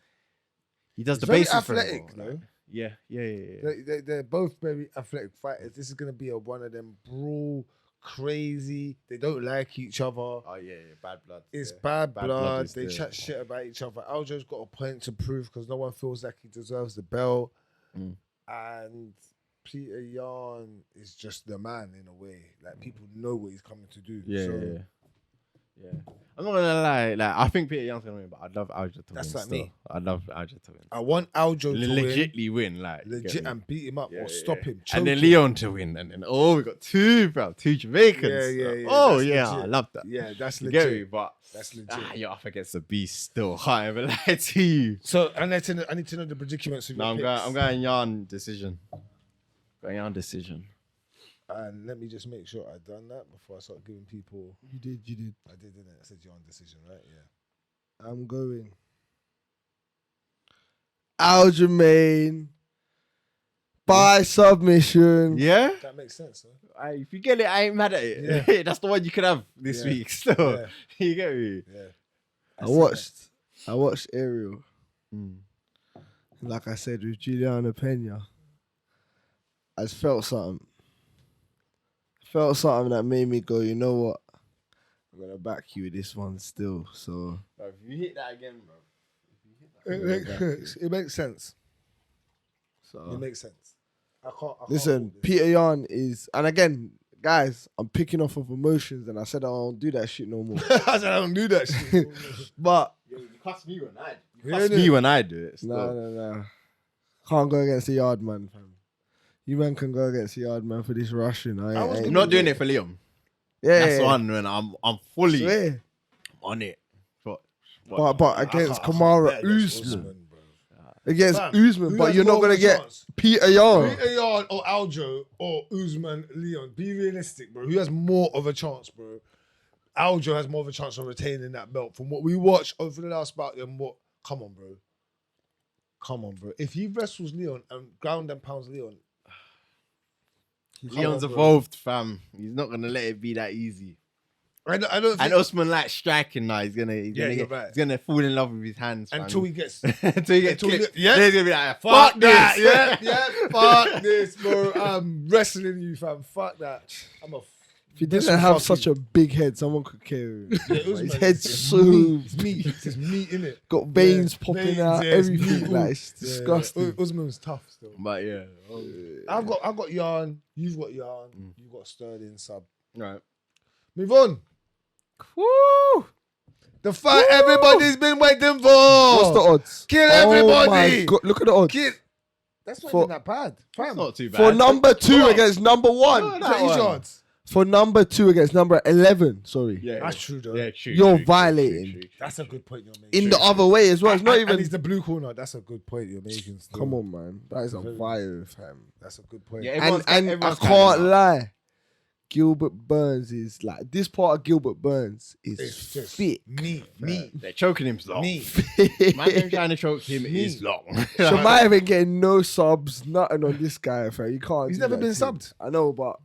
A: the
B: very
A: basics for him,
B: athletic,
A: bro.
B: no?
A: Like, yeah.
B: They're both very athletic fighters. This is going to be one of them brawl, crazy. They don't like each other.
A: Oh yeah, bad blood.
B: It's
A: yeah.
B: bad blood.
A: is
B: They
A: there.
B: chat shit about each other. Aljo's got a point to prove because no one feels like he deserves the belt. And Peter Yan is just the man in a way. Like people know what he's coming to do.
A: Yeah. I'm not gonna lie, like I think Peter Yan's gonna win, but I'd love Aljo to
B: That's
A: win.
B: like
A: still.
B: me.
A: I'd love Aljo to win.
B: I want Aljo to
A: Legitly win, like
B: win,
A: you get
B: legit,
A: me?
B: and beat him up
A: Yeah,
B: or stop him.
A: And then
B: choke him.
A: Leon to win, and then we got two Jamaicans.
B: Yeah.
A: Oh
B: That's
A: yeah, I
B: legit.
A: love that.
B: Yeah, that's
A: You get me?
B: legit.
A: But
B: That's legit.
A: you're up against a beast still. I ain't gonna lie to you.
B: So I need to know the predicaments of
A: No,
B: your
A: I'm
B: picks.
A: going Yan decision. Going Yan decision.
B: And let me just make sure I've done that before I start giving people.
C: You did.
B: I did, didn't I? I said your own decision, right? Yeah.
C: I'm going. Aljamain by submission.
A: Yeah.
B: That makes sense, huh?
A: If you get it, I ain't mad at it. Yeah. That's the one you could have this
B: Yeah.
A: week. Still,
B: Yeah.
A: you get me.
B: Yeah.
C: I watched Ariel.
A: Mm.
C: Like I said with Juliana Pena, I just felt something. Felt something that made me go, you know what? I'm gonna back you with this one still. So
A: Bro, if you hit that again, bro.
B: It makes sense.
C: so
B: It makes sense. I can't
C: listen,
B: hold this.
C: Peter Yan is, and again, guys, I'm picking off of emotions, and I said I don't do that shit no more.
B: I said I don't do that shit.
C: But
A: You cuss me when I do.
B: Yeah,
A: Cuss
B: innit?
A: me when I do it. Still.
C: no. Can't go against the yard man, fam. You man can go against the yard man for this Russian.
A: I'm not doing it for Liam.
C: Yeah,
A: That's one when I'm fully
C: Swear.
A: on it. But
C: But against Kamara Usman.
B: bro.
C: Against
B: Fam,
C: Usman,
B: who
C: but
B: has
C: you're not
B: more of
C: gonna
B: a
C: get
B: chance?
C: Peter Yan.
B: Peter Yan or Aljo or Usman Leon. Be realistic, bro. Who has more of a chance, bro? Aljo has more of a chance of retaining that belt. From what we watched over the last bout, then what? Come on, bro. If he wrestles Leon and ground and pounds Leon,
A: Leon's
B: bro.
A: evolved, fam. He's not gonna let it be that easy.
B: I don't
A: And
B: think
A: Usman like striking now. He's gonna
B: you're right.
A: he's gonna fall in love with his hands, fam.
B: until he gets.
A: until he gets
B: until he
A: clipped.
B: get- yeah.
A: Then he's gonna be like,
B: Fuck
A: fuck
B: that,
A: this.
B: yeah, fuck this, bro. I'm wrestling you, fam. Fuck that. I'm a.
C: If he didn't have such a big head, someone could carry him.
B: Yeah,
C: His head's so
B: It's meat. It's meat, innit?
C: got veins
B: Yeah,
C: popping
B: veins,
C: out,
B: yeah, it's
C: everything.
B: meat.
C: Like it's
B: Yeah,
C: disgusting.
B: Usman's tough still.
A: But yeah.
B: I've got Yarn. You've got Yarn. You've got Sterling sub.
A: Right.
B: Move on.
A: Woo!
B: The fight everybody's been waiting for.
C: What's the odds?
B: Kill
C: Oh
B: everybody.
C: my God, look at the odds.
B: Kid. That's not
C: For-
B: even that bad.
A: That's
B: Fam.
A: not too bad.
C: For number 2
B: What?
C: against number 1.
A: No,
B: That is yards.
C: For number 2 against number 11. Sorry.
A: Yeah,
B: That's true, though.
A: Yeah, true.
C: You're
A: true,
C: violating.
A: true.
B: That's a good point you're making.
C: In the other way as well. It's not
B: And
C: even.
B: he's the blue corner. That's a good point you're making. Still.
C: Come on, man. That is a
B: Very-
C: fire, fam.
B: That's a good point.
A: Yeah,
C: And
A: everyone's
C: I
A: everyone's
C: can't
A: standing up.
C: lie. Gilbert Burns is like this part of Gilbert Burns is
B: It's just
C: thick.
B: meat.
A: They're choking him long.
B: Meat.
A: Man, trying to choke him is long.
C: Shamaev ain't getting no subs, nothing on this guy, fam. You can't.
B: He's
C: do
B: never
C: that
B: been
C: to him.
B: subbed.
C: I know, but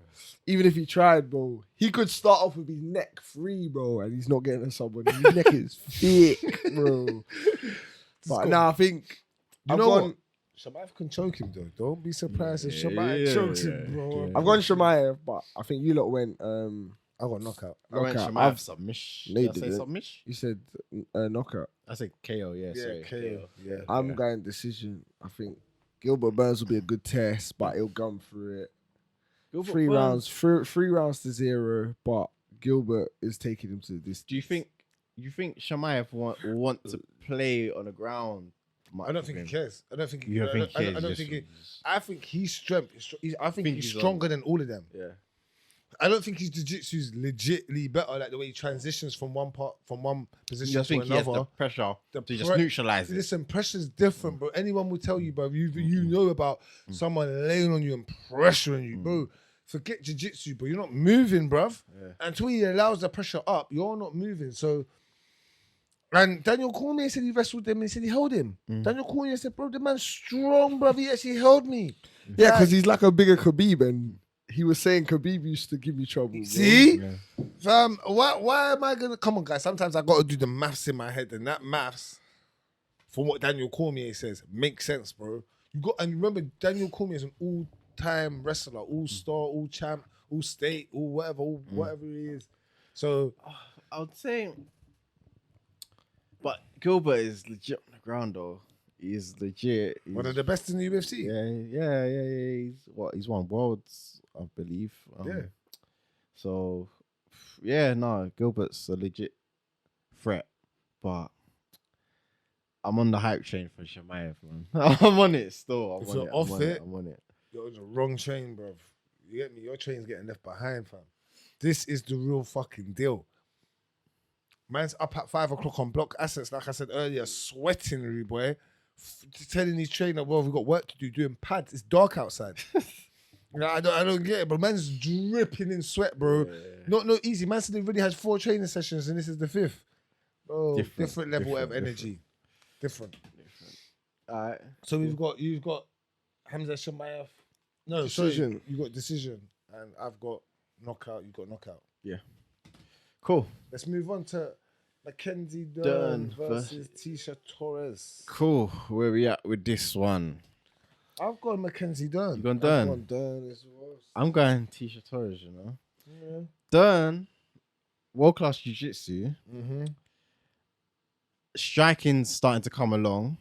C: even if he tried, bro, he could start off with his neck free, bro, and he's not getting a sub on him. His neck is thick, bro. But now I think
B: You know what? Shamaev can choke him though. Don't be surprised if Shamaev chokes him, bro.
C: I've gone Shamaev, but I think you lot went.
B: I got knockout.
A: I went
C: knockout.
A: Shamaev submission.
C: No, you
A: Did I say
C: didn't.
A: submission?
C: You said knockout.
A: I said KO, yeah. Sorry,
B: KO. Yeah.
C: I'm going decision. I think Gilbert Burns will be a good test, but he'll come through it.
A: Gilbert
C: Three
A: Burns,
C: rounds, three rounds to 0, but Gilbert is taking him to this.
A: Do you think Shamaev will want to play on the ground?
B: I don't think he cares. I don't think he
A: You don't think he cares?
B: I don't
A: Just-
B: think he. I think he's strength. I think he's
A: he's
B: stronger than all of them.
A: Yeah.
B: I don't think his jiu-jitsu's legitly better, like the way he transitions from one position
A: I
B: to
A: think he has
B: another.
A: the pressure
B: The
A: to just
B: pre-
A: neutralize it.
B: Listen, pressure's different, bro. Anyone will tell you, bro. You know about someone laying on you and pressuring you, bro. Forget jiu-jitsu, bro. You're not moving, bruv.
A: Yeah.
B: Until he allows the pressure up, you're not moving. So, and Daniel Cormier said he wrestled him and he said he held him. Daniel Cormier said, bro, the man's strong, bruv. He actually held me.
C: Yeah, because he's like a bigger Khabib, and he was saying Khabib used to give me trouble. Bro.
B: See? Fam, why am I gonna come on, guys? Sometimes I gotta do the maths in my head, and that maths, from what Daniel Cormier says, makes sense, bro. And remember, Daniel Cormier is an all-time wrestler, all-star, all-champ, all-state, whatever he is. So
A: I would say, but Gilbert is legit on the ground though. He's legit. He's,
B: one of the best in the UFC.
A: Yeah. He's won worlds, I believe.
B: Yeah.
A: So, yeah, no, Gilbert's a legit threat, but I'm on the hype train for CHIMAEV, man. I'm on it still.
B: If you're off it,
A: I'm on it.
B: you're on the wrong train, bruv. You get me? Your train's getting left behind, fam. This is the real fucking deal. Man's up at 5 o'clock on block assets, like I said earlier, sweating, rude boy. Telling his trainer, well, we've got work to do, doing pads. It's dark outside. I don't get it, but man's dripping in sweat, bro.
A: Yeah.
B: Not easy. Man said he already has 4 training sessions and this is the 5th. Bro, different level of energy. Different.
A: All right.
B: So you've got Hamza Chimaev. No,
C: Decision.
B: sorry, you got decision, and I've got knockout. You got knockout.
A: Yeah. Cool.
B: Let's move on to Mackenzie Dern
A: Dern
B: versus Tisha Torres.
A: Cool. Where we at with this one?
B: I've got Mackenzie Dern.
A: You gone
C: I'm
A: Dern?
C: on Dern as well.
A: I'm going Tisha Torres, you know.
B: Yeah.
A: Dern, world class jiu-jitsu.
B: Mm-hmm.
A: Striking's starting to come along.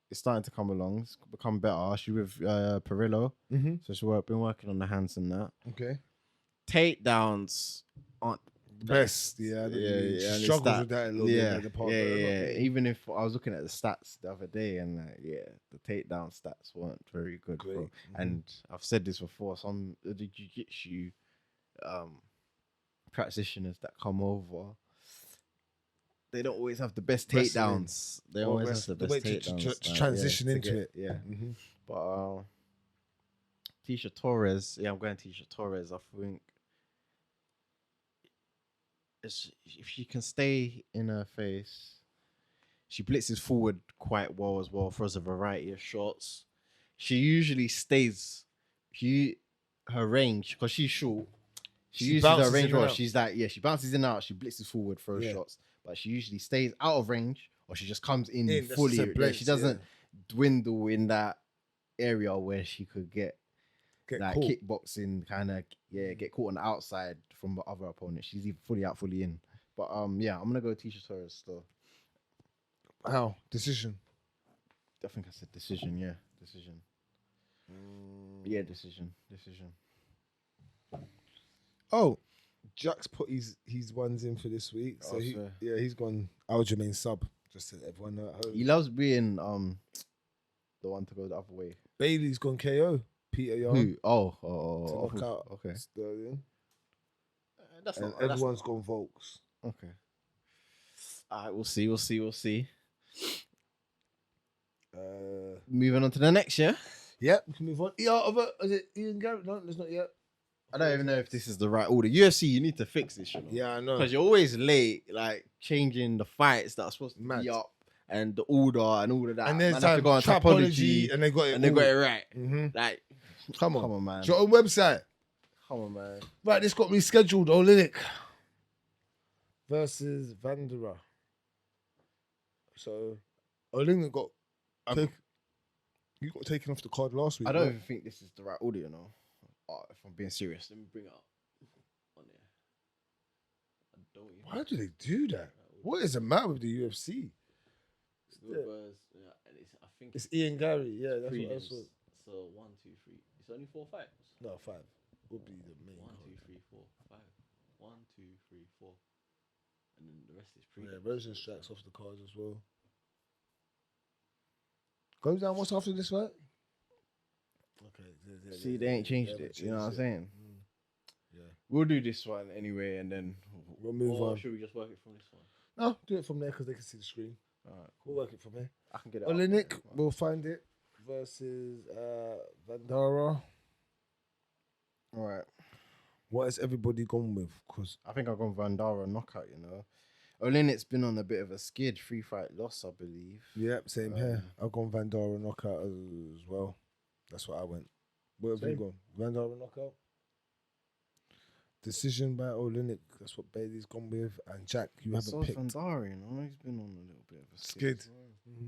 A: It's starting to come along. It's become better. She with Perillo.
B: Mm-hmm.
A: So she's been working on the hands and that.
B: Okay.
A: Takedowns aren't
B: Best. Yeah.
A: and
B: She
A: it's
B: struggles with that a little bit.
A: Yeah,
B: At the part,
A: yeah. Even if I was looking at the stats the other day, and the takedown stats weren't very good,
B: Great.
A: bro.
B: Mhm.
A: And I've said this before. Some of the jiu-jitsu practitioners that come over, they don't always have the best
B: Wrestling.
A: takedowns. They always have the
B: way
A: best
B: to
A: takedowns.
B: transition
A: to
B: into
A: get-
B: it.
A: Yeah,
B: Mm-hmm.
A: but Tisha Torres, I'm going Tisha Torres. I think if she can stay in her face, she blitzes forward quite well as well, throws a variety of shots. She usually stays her range, because she's short. She uses her
B: bounces
A: range
B: in and
A: well.
B: out.
A: She's like, she bounces in and out, she blitzes forward, throws
B: Yeah.
A: shots, but she usually stays out of range, or she just comes in
B: That's
A: fully.
B: just a blitz,
A: She doesn't dwindle in that area where she could get like
B: caught.
A: kickboxing kind of get caught on the outside from the other opponent. She's either fully out, fully in. But I'm gonna go Tisha Torres still.
B: How? Decision.
A: I think I said decision. Yeah, decision. Yeah, decision.
B: Oh, Jack's put his ones in for this week. So
A: Oh, sir.
B: he's gone Aljamain sub. Just to let everyone know at home.
A: He loves being the one to go the other way.
B: Bailey's gone KO. Peter Young.
A: Who? Oh,
B: To knock out
A: okay.
B: Sterling.
A: That's
B: And
A: not.
B: everyone's gone Volks.
A: Okay. All right, we'll see. Moving on to the next, yeah.
B: Yeah, we can move on. Is it Ian Garrett? No, there's not yet.
A: I don't even know if this is the right order. UFC, you need to fix this, you know.
B: Yeah, I know.
A: Because you're always late, like changing the fights that are supposed to
B: Mad.
A: be up and the order and all of that.
B: And there's
A: Man have to go on
B: Trapology,
A: Tapology
B: and they got it.
A: and they got it right.
B: Mm-hmm.
A: Like,
B: Come on,
A: come on, man.
B: It's your own website.
A: Come on, man.
B: Right, this got rescheduled. Olenek versus Vandera. So Olenek got you got taken off the card last week.
A: I don't
B: right?
A: even think this is the right order, you know. If I'm being serious, let me bring it up on there. I don't even
B: Why do they do that? What is the matter with the UFC?
A: I think
B: It's Ian Gary. Yeah, that's what I
A: prelims.
B: saw.
A: So 1, 2, 3. It's only 4 fights.
B: No, 5 would be the main
A: 1,
B: card.
A: 2, 3, 4, 5. 1, 2, 3, 4. And then the rest is pre.
B: Yeah, Rosen strikes off the cards as well. Goes down. What's after this fight? Okay.
A: See, they ain't changed it. You know what I'm saying?
B: Yeah.
A: We'll do this one anyway, and then
B: We'll move
A: or
B: on.
A: should we just work it from this one?
B: No, do it from there because they can see the screen.
A: All right,
B: We'll work it from here.
A: I can get it. up
B: Olenek,
A: there.
B: we'll find it versus Vandara.
A: All right.
B: What has everybody gone with? Because
A: I think I've gone Vandara knockout. You know, Olenek's been on a bit of a skid, 3-fight loss, I believe.
B: yep, same here. I've gone Vandara knockout as well. That's what I went. Where have you
A: Same.
B: gone? Vandara knockout. Decision by Olenek. That's what Bailey's gone with. And Jack, you haven't
A: So
B: picked.
A: Vandara, you know, he's been on a little bit of a
B: Skid.
A: as well.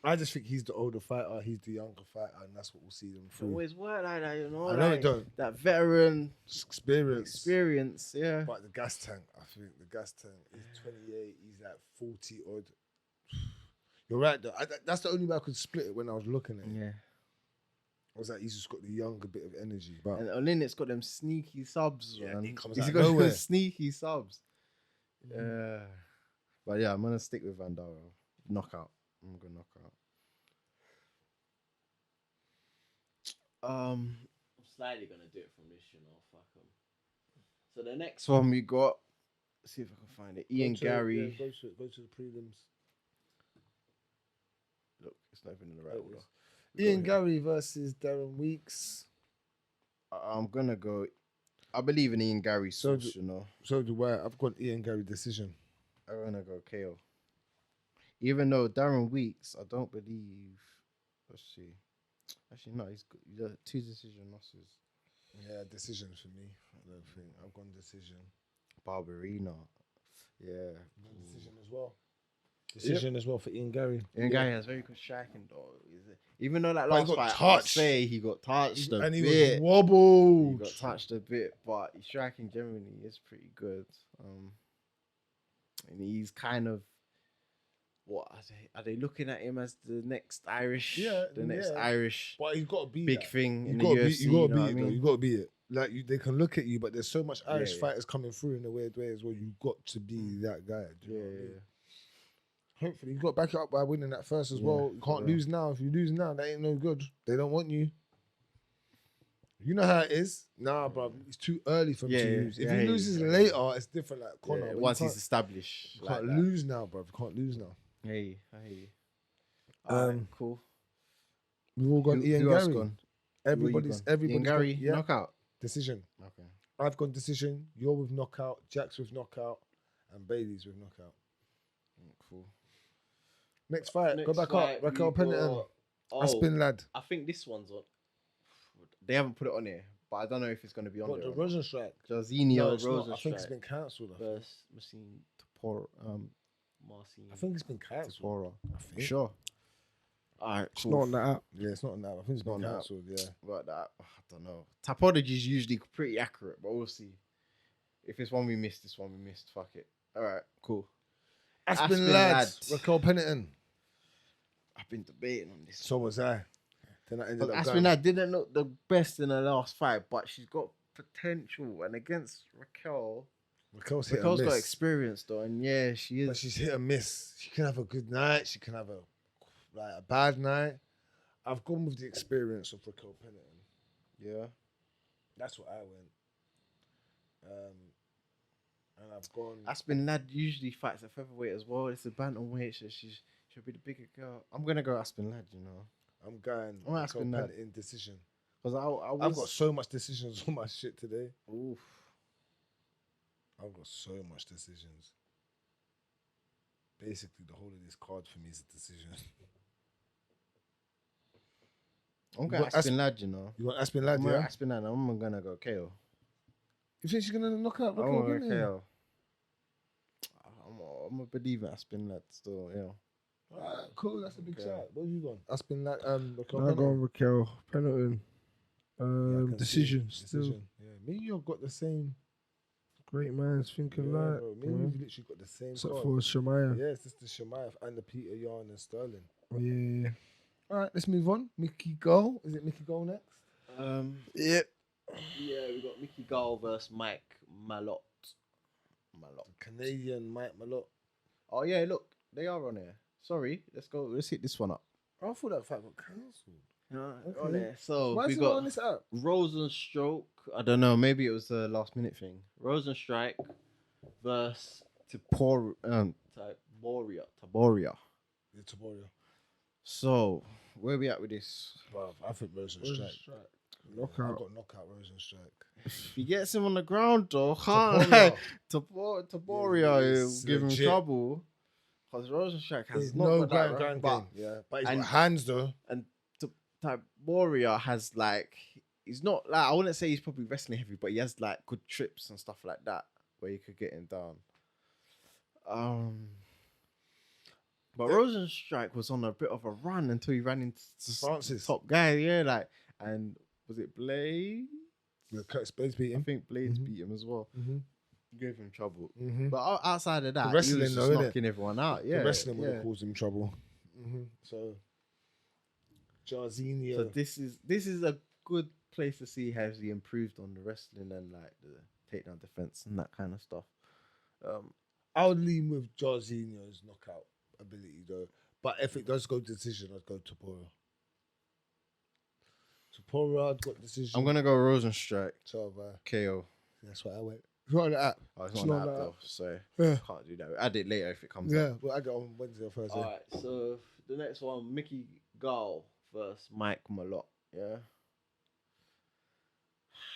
B: I just think he's the older fighter. He's the younger fighter, and that's what we'll see them
A: It
B: through.
A: always work like that, you know.
B: I know
A: like
B: it don't.
A: That veteran
B: Experience.
A: experience, yeah.
B: But the gas tank, I think the gas tank is 28. He's like 40 odd. You're right though. That's the only way I could split it when I was looking at it.
A: Yeah.
B: I was like, he's just got the younger bit of energy. But
A: And Olenek's got them sneaky subs,
B: Yeah,
A: man.
B: he comes
A: He's
B: out
A: got
B: nowhere.
A: them sneaky subs. Yeah. But yeah, I'm gonna stick with Vandara. Knockout. I'm gonna knock out. I'm slightly gonna do it from this, you know. Fuck 'em. So the next one we got. Let's see if I can find it. Ian Gary.
B: Go to the prelims.
A: Look, it's not even in the right
B: There it
A: order.
B: is.
A: We got
B: Ian
A: here.
B: Gary versus Darren Weeks.
A: I'm gonna go. I believe in Ian Gary's
B: So
A: sauce, you know.
B: So do I. I've got Ian Gary decision.
A: I'm gonna go KO. Even though Darren Weeks, I don't believe. Let's see. Actually, no, he's got 2 decision losses.
B: Yeah, decision for me. I don't think I've gone decision.
A: Barbarina. Yeah.
B: Decision as well. Decision as well for Ian Gary.
A: Ian Gary has very good striking, though. Even though that
B: But he
A: last
B: got
A: fight,
B: touched.
A: I'd say he got touched a
B: And he
A: bit.
B: was wobbled.
A: He got touched a bit, but his striking generally is pretty good. And he's kind of what are they looking at him as the next Irish?
B: Yeah,
A: the next
B: yeah.
A: Irish
B: But he's got to be
A: big
B: that.
A: thing
B: You
A: in the
B: gotta
A: UFC.
B: you gotta
A: you know
B: beat
A: what I
B: it. Though.
A: mean?
B: You got to beat it. Like they can look at you, but there's so much Irish
A: yeah.
B: fighters coming through in a weird way as well. You got to be that guy. Do you know what I mean? Hopefully, you got to back it up by winning that first as
A: Yeah,
B: well. You can't
A: yeah.
B: lose now. If you lose now, that ain't no good. They don't want you. You know how it is. Nah, bro, it's too early for him
A: Yeah,
B: to
A: yeah,
B: lose. If
A: yeah,
B: he
A: yeah,
B: loses
A: yeah.
B: later, it's different. Like Connor,
A: Yeah,
B: but
A: once
B: you
A: he's established,
B: can't,
A: like
B: can't
A: that.
B: lose now, bro. You can't lose now.
A: Hey, hey. Cool.
B: We've all gone Ian
A: who else
B: Gary.
A: gone?
B: Everybody's
A: Ian Gary
B: gone, yeah.
A: knockout.
B: Decision.
A: Okay.
B: I've gone decision. You're with knockout. Jack's with knockout, and Bailey's with knockout.
A: Cool.
B: Next fight, go
A: Next
B: back
A: fight,
B: up. Raquel
A: we
B: Pennington.
A: got- Oh,
B: Aspin lad.
A: I think this one's on. They haven't put it on here, but I don't know if it's going to be on
B: Got
A: there.
B: the Rosenstrike.
A: Jairzinho
B: No, it's not. I
A: Rosenstrike
B: think it's been cancelled.
A: versus Marcin Tapora.
B: I think it's been cancelled.
A: Tapora.
B: I think.
A: Sure. All right,
C: It's
A: cool.
C: not on that app.
B: Yeah, it's not on that. I think it's
A: Not
B: been
A: on that.
B: cancelled. Yeah.
A: But that, I don't know. Topology is usually pretty accurate, but we'll see. If it's one we missed, this one we missed. Fuck it. All right, cool.
B: Aspin
A: Aspin
B: lad.
A: lad.
B: Raquel Pennington.
A: I've been debating on this.
B: So was I. Then I ended
A: But
B: up
A: Aspin
B: going.
A: lad didn't look the best in the last fight, but she's got potential. And against Raquel,
B: Raquel's hit
A: Raquel's
B: and
A: got
B: miss.
A: experience though, and yeah, she
B: But
A: is.
B: she's hit and miss. She can have a good night. She can have a bad night. I've gone with the experience of Raquel Pennington.
A: Yeah.
B: That's what I went. And I've gone.
A: Aspin lad usually fights at featherweight as well. It's a bantamweight, so she'll be the bigger girl. I'm gonna go Aspin lad, you know,
B: I'm going.
A: I'm
B: Raquel
A: asking that.
B: Pennington decision.
A: because
B: I've got so much decisions on my shit today.
A: Oof.
B: I've got so much decisions. Basically, the whole of this card for me is a decision.
A: I'm going
B: got
A: Aspin lad, you know.
B: You want Aspin lad,
A: I'm
B: yeah?
A: going Aspin lad. I'm gonna go KO.
B: You think she's gonna knock out
A: I'm
B: Raquel
A: gonna
B: Pennington?
A: KO. I'm a believer Aspin lad still, yeah.
B: Alright, cool. That's a big
A: Okay.
B: shot. What have you gone? Aspin lad, Raquel
C: I
B: Pennington.
C: go on Raquel Pennington.
B: Yeah, I can see
C: Decision.
B: it.
C: Still,
B: Decision. Yeah, me and you've got the same.
C: great minds thinking
B: Yeah,
C: like.
B: bro. Me and you've literally got the same
C: Except
B: card.
C: for Shemaya.
B: Yeah, it's just the Chimaev and the Peter Yarn and Sterling.
C: Yeah.
B: All right, let's move on. Mickey Go. Is it Mickey Go next?
C: Yep.
A: Yeah, we got Mickey Gall versus Mike Malott.
B: Canadian Mike Malott.
A: Oh yeah, look, they are on here. Sorry, let's hit this one up.
B: I thought that fight got cancelled.
A: On there. So
C: Why
A: we
C: is it not
A: got
C: on this app?
A: Rosenstroke. I don't know. Maybe it was a last minute thing. Rosenstrike versus Taboria.
B: Yeah, Taboria.
A: So where we at with this?
B: Bruv, I think Rosenstrike. I
C: Knockout.
B: got knockout Rosenstrike.
A: If he gets him on the ground though,
B: Taboria.
A: Taboria
B: Yeah,
A: will give him
B: legit.
A: trouble. Because Rosenstrike has
B: There's
A: not
B: no
A: got that
B: grand
A: but
B: game. Yeah, but he's
A: and-
B: got hands though.
A: and Taboria has like he's not like I wouldn't say he's probably wrestling heavy, but he has like good trips and stuff like that where you could get him down. But Rosenstrike was on a bit of a run until he ran into
B: Francis.
A: top guy, yeah, like and was it Blaydes?
B: Yeah, Curtis Blades beat
A: I
B: him.
A: think Blaydes
B: Mhm.
A: beat him as well. Gave him trouble.
B: Mm-hmm.
A: But outside of that, he
B: wrestling
A: was just
B: though, innit?
A: knocking everyone out. Yeah,
B: The wrestling would
A: yeah.
B: have caused him trouble. So, Jarzinho.
A: So this is a good place to see how he improved on the wrestling and like the takedown defense and that kind of stuff.
B: I would lean with Jarzinho's knockout ability though. But if it does go decision, I'd go Taboria. Taboria, I'd got decision.
A: I'm gonna go Rosenstrike
B: So
A: KO.
B: that's what I went.
C: It's not on the app.
A: Oh, it's
C: It's
A: not
C: not
A: an app
C: that.
A: though, so
C: Yeah.
A: can't do that. Add it later if it comes
B: Yeah,
A: up.
B: well, I got on Wednesday or Thursday.
A: Alright, so the next one, Mickey Gall versus Mike Malott. Yeah.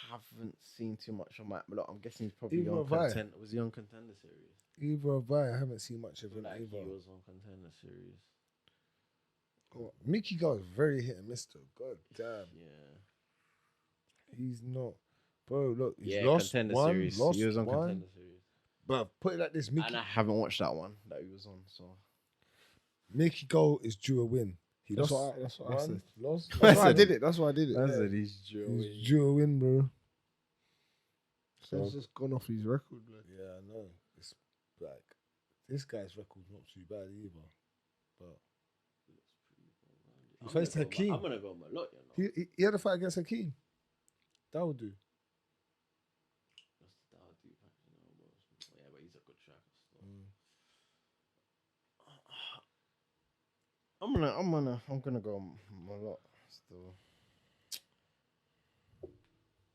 A: Haven't seen too much of Mike Malott. I'm guessing he's probably
B: Either
A: on
B: have I.
A: contender. Was he on contender series?
B: Either have I haven't seen much of
A: I feel
B: him
A: like
B: either.
A: he was on contender series.
B: Mickey Gall is very hit and miss though. God damn.
A: Yeah.
B: He's not. Bro, look, he's
A: Yeah,
B: lost
A: contender
B: one,
A: series.
B: lost
A: He was on
B: one.
A: contender series.
B: But put it like this, Mickey,
A: And I haven't watched that one that he was on, so
B: Mickey Gall is due a win. He
C: That's
B: lost
C: what I
B: one,
C: said.
B: lost.
C: That's why I did it. That's why I did it.
A: that's it. He's
B: He's due a win, bro. So,
C: He's just gone off his record, bro.
B: yeah, I know. It's like, this guy's record's not too bad either. But he faced Hakeem.
A: I'm gonna go Malott, you know.
B: He had a fight against Hakeem. That would do.
A: Yeah, but he's a good tracker still. I'm gonna go Malott still.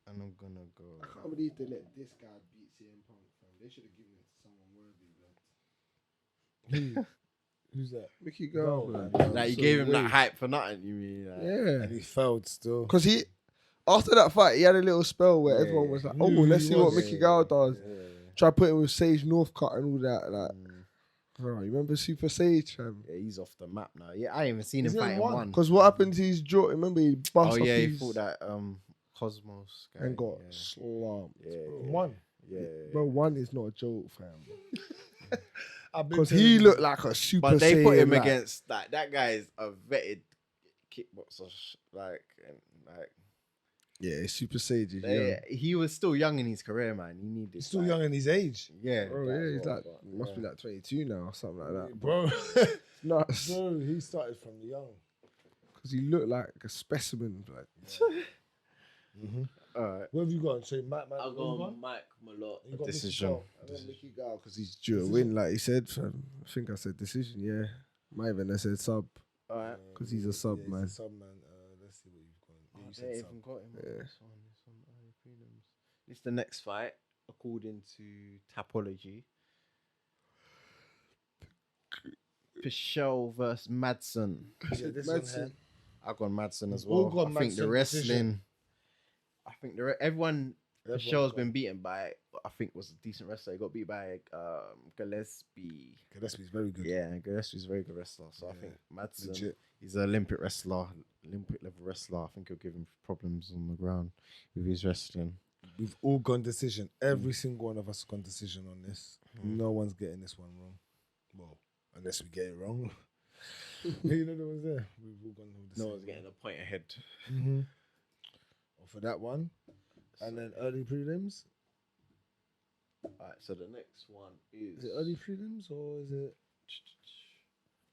A: And I'm gonna go.
C: I can't believe they let this guy beat CM Punk, fam. They should have given it to someone worthy, bro.
B: Who's that?
C: Mickey Gall,
B: Gall,
C: man.
A: Like you
C: So
A: gave him that
C: weird.
A: hype for nothing, you mean? Like,
C: Yeah.
B: And he failed still.
C: Because after that fight, he had a little spell where
A: Yeah.
C: everyone was like,
B: Knew
C: oh,
B: who
C: let's
B: he
C: see what
B: was.
C: Mickey Gall does.
A: Yeah.
C: Try putting with Sage Northcutt and all that. Like,
A: Mm.
C: bro, you remember Super Sage, fam?
A: Yeah, he's off the map now. Yeah, I ain't even seen him
B: He's in
A: fighting
B: one.
A: one.
C: Because what happened to his jaw? Remember, he bust
A: Oh
C: up
A: yeah, he
C: his
A: fought that Cosmos guy
C: and got
A: yeah.
C: slumped.
A: Yeah,
C: bro.
A: yeah.
B: One.
A: Yeah,
C: Bro, one is not a joke, fam.
B: I've been
C: Because
B: telling
C: he
B: you.
C: looked like a Super
A: but they put
C: Saiyan,
A: him
C: like-
A: against that guy is a vetted kickboxer, like
C: Yeah, Super Sage is
A: they,
C: young.
A: he was still young in his career, man. He needed
B: He's still
A: like,
B: young in his age.
A: Yeah,
C: Bro,
A: that
C: yeah,
A: as
C: he's
A: well,
C: like,
A: but,
C: must be
A: yeah.
C: like 22 now or something like that.
B: Bro.
C: Nuts.
B: Bro, he started from young.
C: Because he looked like a specimen. Like,
A: All right,
B: Where have you gone? So
A: I'll go on Mike Malott.
B: You got Mickey
A: Decision.
B: Gall.
C: I went Mickey Gall because he's due a win, like he said, fam. I think I said decision, yeah. Might even I said sub.
A: All right.
C: 'Cause he's a sub,
B: he's
C: man.
B: a sub man. Let's see what you've gone. Yeah, you
A: They
B: said sub.
A: even got him on
C: Yeah.
A: this one. This one early prelims. This is the next fight according to Tapology. Pichel versus Madsen.
B: Yeah, this one
C: Madsen.
B: here.
A: I've gone Madsen as
B: We've all
A: well.
B: gone
A: I think the
B: Madsen
A: wrestling.
B: decision.
A: I think everyone.
B: Everyone's
A: Pichel's
B: gone.
A: been beaten by. I think was a decent wrestler. He got beat by Gillespie.
B: Gillespie's very good.
A: Yeah, Gillespie's a very good wrestler. So I
B: Yeah,
A: think Madsen.
B: legit.
A: He's an Olympic wrestler, Olympic level wrestler. I think he'll give him problems on the ground with his wrestling.
B: We've all gone decision. Every single one of us gone decision on this. No one's getting this one wrong. Well, unless we get it wrong. You know the ones there. We've all gone
A: No
B: decision.
A: one's getting a point ahead.
B: For that one. And then early prelims.
A: Alright, so the next one is.
B: Is it early prelims or is it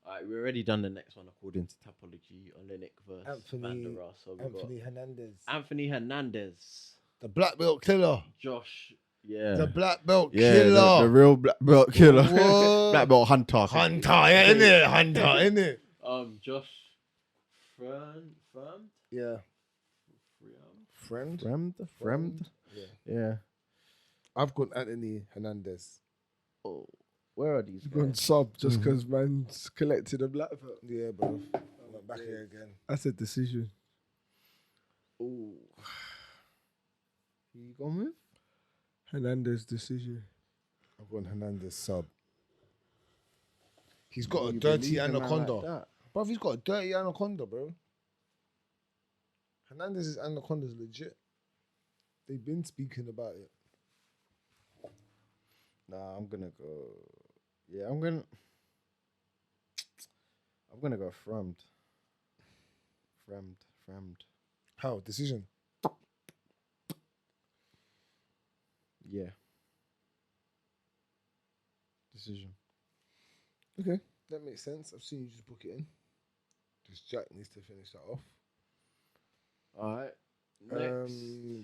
A: Alright, we've already done the next one according to Tapology. Olenek versus
B: Anthony-
A: Van der Ras. So we've
B: Anthony Hernandez?
A: got Anthony Hernandez,
B: The black belt killer.
A: Josh. Yeah.
B: The black belt
A: yeah,
B: killer.
A: the real black belt killer.
B: What?
A: Black belt hunter. I think.
B: Hunter, yeah, innit? Hunter, innit?
A: Josh Firm.
B: Yeah. Friend.
A: Fremd. Yeah.
B: I've got Anthony Hernandez.
A: Oh, where are these
C: He's gone
A: guys?
C: sub just because man's collected a black belt.
B: Yeah, bro. I went back here again.
C: That's a decision.
A: Oh. Who you gone with?
C: Hernandez decision.
B: I've got Hernandez sub. He's got a
A: You
B: dirty
A: believe in a man
B: anaconda.
A: like that?
B: Bro, he's got a dirty anaconda, bro. Hernandez's anaconda's legit. They've been speaking about it.
A: Nah, I'm gonna go. Yeah, I'm gonna go Fremd. Fremd.
B: How? Decision?
A: Yeah. Decision.
B: Okay, that makes sense. I've seen you just book it in. Just Jack needs to finish that off.
A: All right. Next.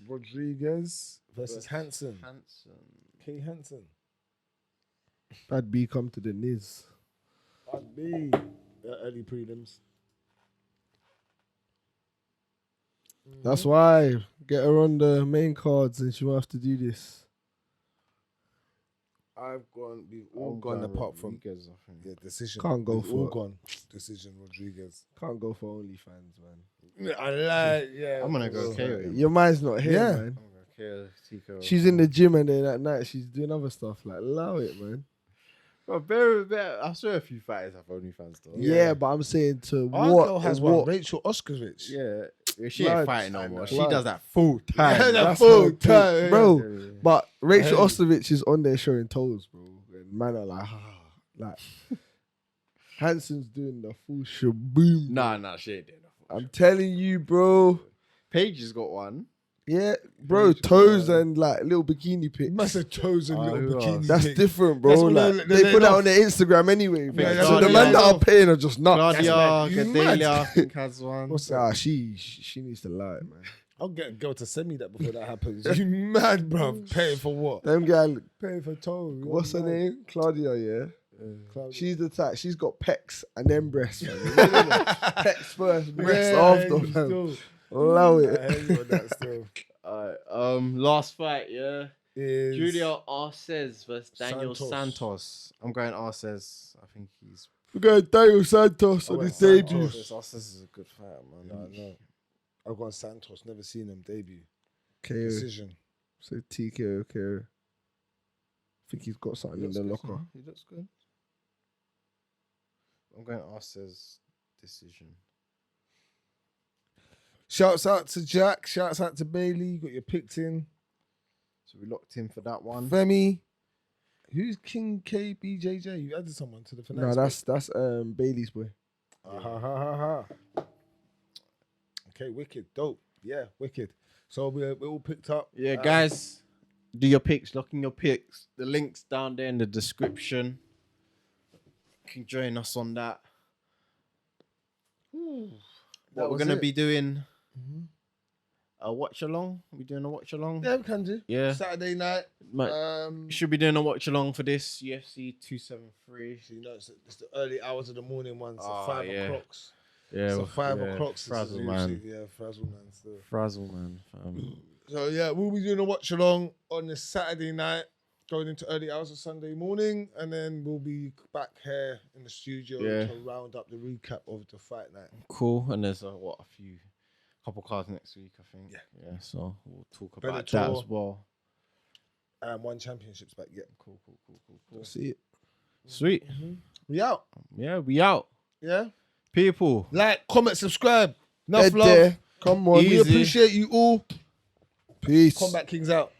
B: Rodriguez versus Hansen. K. Hansen.
C: Bad B come to the Niz.
B: Bad B. Early prelims.
C: That's why. Get her on the main cards and she won't have to do this.
B: We've all gone apart from
A: Rodriguez, I think.
B: the decision.
C: Can't go
B: We've
C: for
B: all
C: it.
B: gone. Decision Rodriguez.
C: Can't go for OnlyFans, man.
B: I like, yeah.
A: I'm gonna go
B: bro.
A: KO.
C: Your mind's not here,
B: Yeah.
C: man.
A: I'm gonna KO Tico.
C: She's in the gym and then at night she's doing other stuff. Like, allow it, man.
A: Bro, bear. I saw a few fighters have OnlyFans though.
C: Yeah, but I'm saying to
B: Our
C: what?
B: girl has
C: what?
B: one. Rachel Oscarovich.
A: Yeah, she
C: Blood.
A: ain't fighting no
B: I
A: more.
B: know.
A: She
C: Blood.
A: does that full time.
B: Yeah,
C: That's
B: full
C: her
B: time,
C: thing.
B: yeah.
C: Bro.
A: Yeah.
C: But Rachel
B: Hey.
C: Ostovich is on there showing toes, bro. And man are like, like Hansen's doing the full shaboom.
A: Nah, she ain't doing that.
C: I'm telling you, bro.
A: Paige has got one.
C: Yeah, bro, toes and like little bikini
B: You
C: pics.
B: must have chosen
A: Oh,
B: little
A: who
B: bikini.
A: else?
C: That's
B: pic.
C: different, bro.
B: That's what
C: Like,
B: they
C: they put that
B: love.
C: on their Instagram anyway.
B: Yeah,
C: fam.
B: that's
C: so
B: what
C: the
B: they
C: man that
B: love.
C: are paying are just nuts.
A: Claudia
B: mad. You
A: Gadelia,
B: mad.
A: I think, has one.
B: What's that?
C: Nah, she needs to lie, man.
B: I'll get a girl to send me that before that happens. You mad, bro? Paying for what?
C: Them girl,
B: Paying for toes.
C: what's her name? Claudia, yeah.
B: Claudia.
C: She's the type. She's got pecs and then breasts. Man. Pecs first, breasts after. Man. Allow
B: I
C: it.
B: hear you on that still.
A: Alright, last fight, yeah.
B: Is
A: Julio Arces versus Daniel
B: Santos.
A: Santos. I'm going Arces. I think he's.
C: We're going Daniel Santos
B: I
C: on
B: went
C: his debut.
B: Santos.
A: Arces is a good fighter,
B: Yeah,
A: man.
B: I know. I've gone Santos. Never seen him debut.
C: KO.
B: Decision.
C: So TKO, KO. I think he's got something in the locker.
A: He looks good. I'm going Arces decision.
B: Shouts out to Jack. Shouts out to Bailey. You got your picks in.
A: So we locked in for that one.
B: Femi. Who's King KBJJ? You added someone to the finale.
C: No, that's Bailey's boy.
B: Okay, wicked. Dope. Yeah, wicked. So we're all picked up.
A: Yeah, guys, do your picks. Lock in your picks. The link's down there in the description. You can join us on that. What we're
B: was
A: gonna
B: it.
A: be doing a watch along. We doing a watch along.
B: Yeah, we can do.
A: Yeah.
B: Saturday night.
A: We should be doing a watch along for this UFC 273.
B: So you know, it's the early hours of the morning ones.
A: Oh,
B: So 5
A: yeah.
B: o'clock.
A: Yeah,
B: So 5 o'clock.
A: Frazzle man.
B: Yeah, Frazzle man. Still.
A: Frazzle man.
B: So yeah, we'll be doing a watch along on this Saturday night, going into early hours of Sunday morning, and then we'll be back here in the studio to round up the recap of the fight night.
A: Cool. And there's a couple cards next week, I think. Yeah. So we'll talk about that
B: Bellator.
A: as well.
B: And 1 championship's back. Yeah.
A: Cool.
C: See it.
A: Sweet.
B: We out.
A: Yeah, we out.
B: Yeah.
A: People.
B: Like, comment, subscribe. Enough
C: Dead
B: love.
C: there. Come on.
B: We appreciate you all.
C: Peace.
B: Kombat Kings out.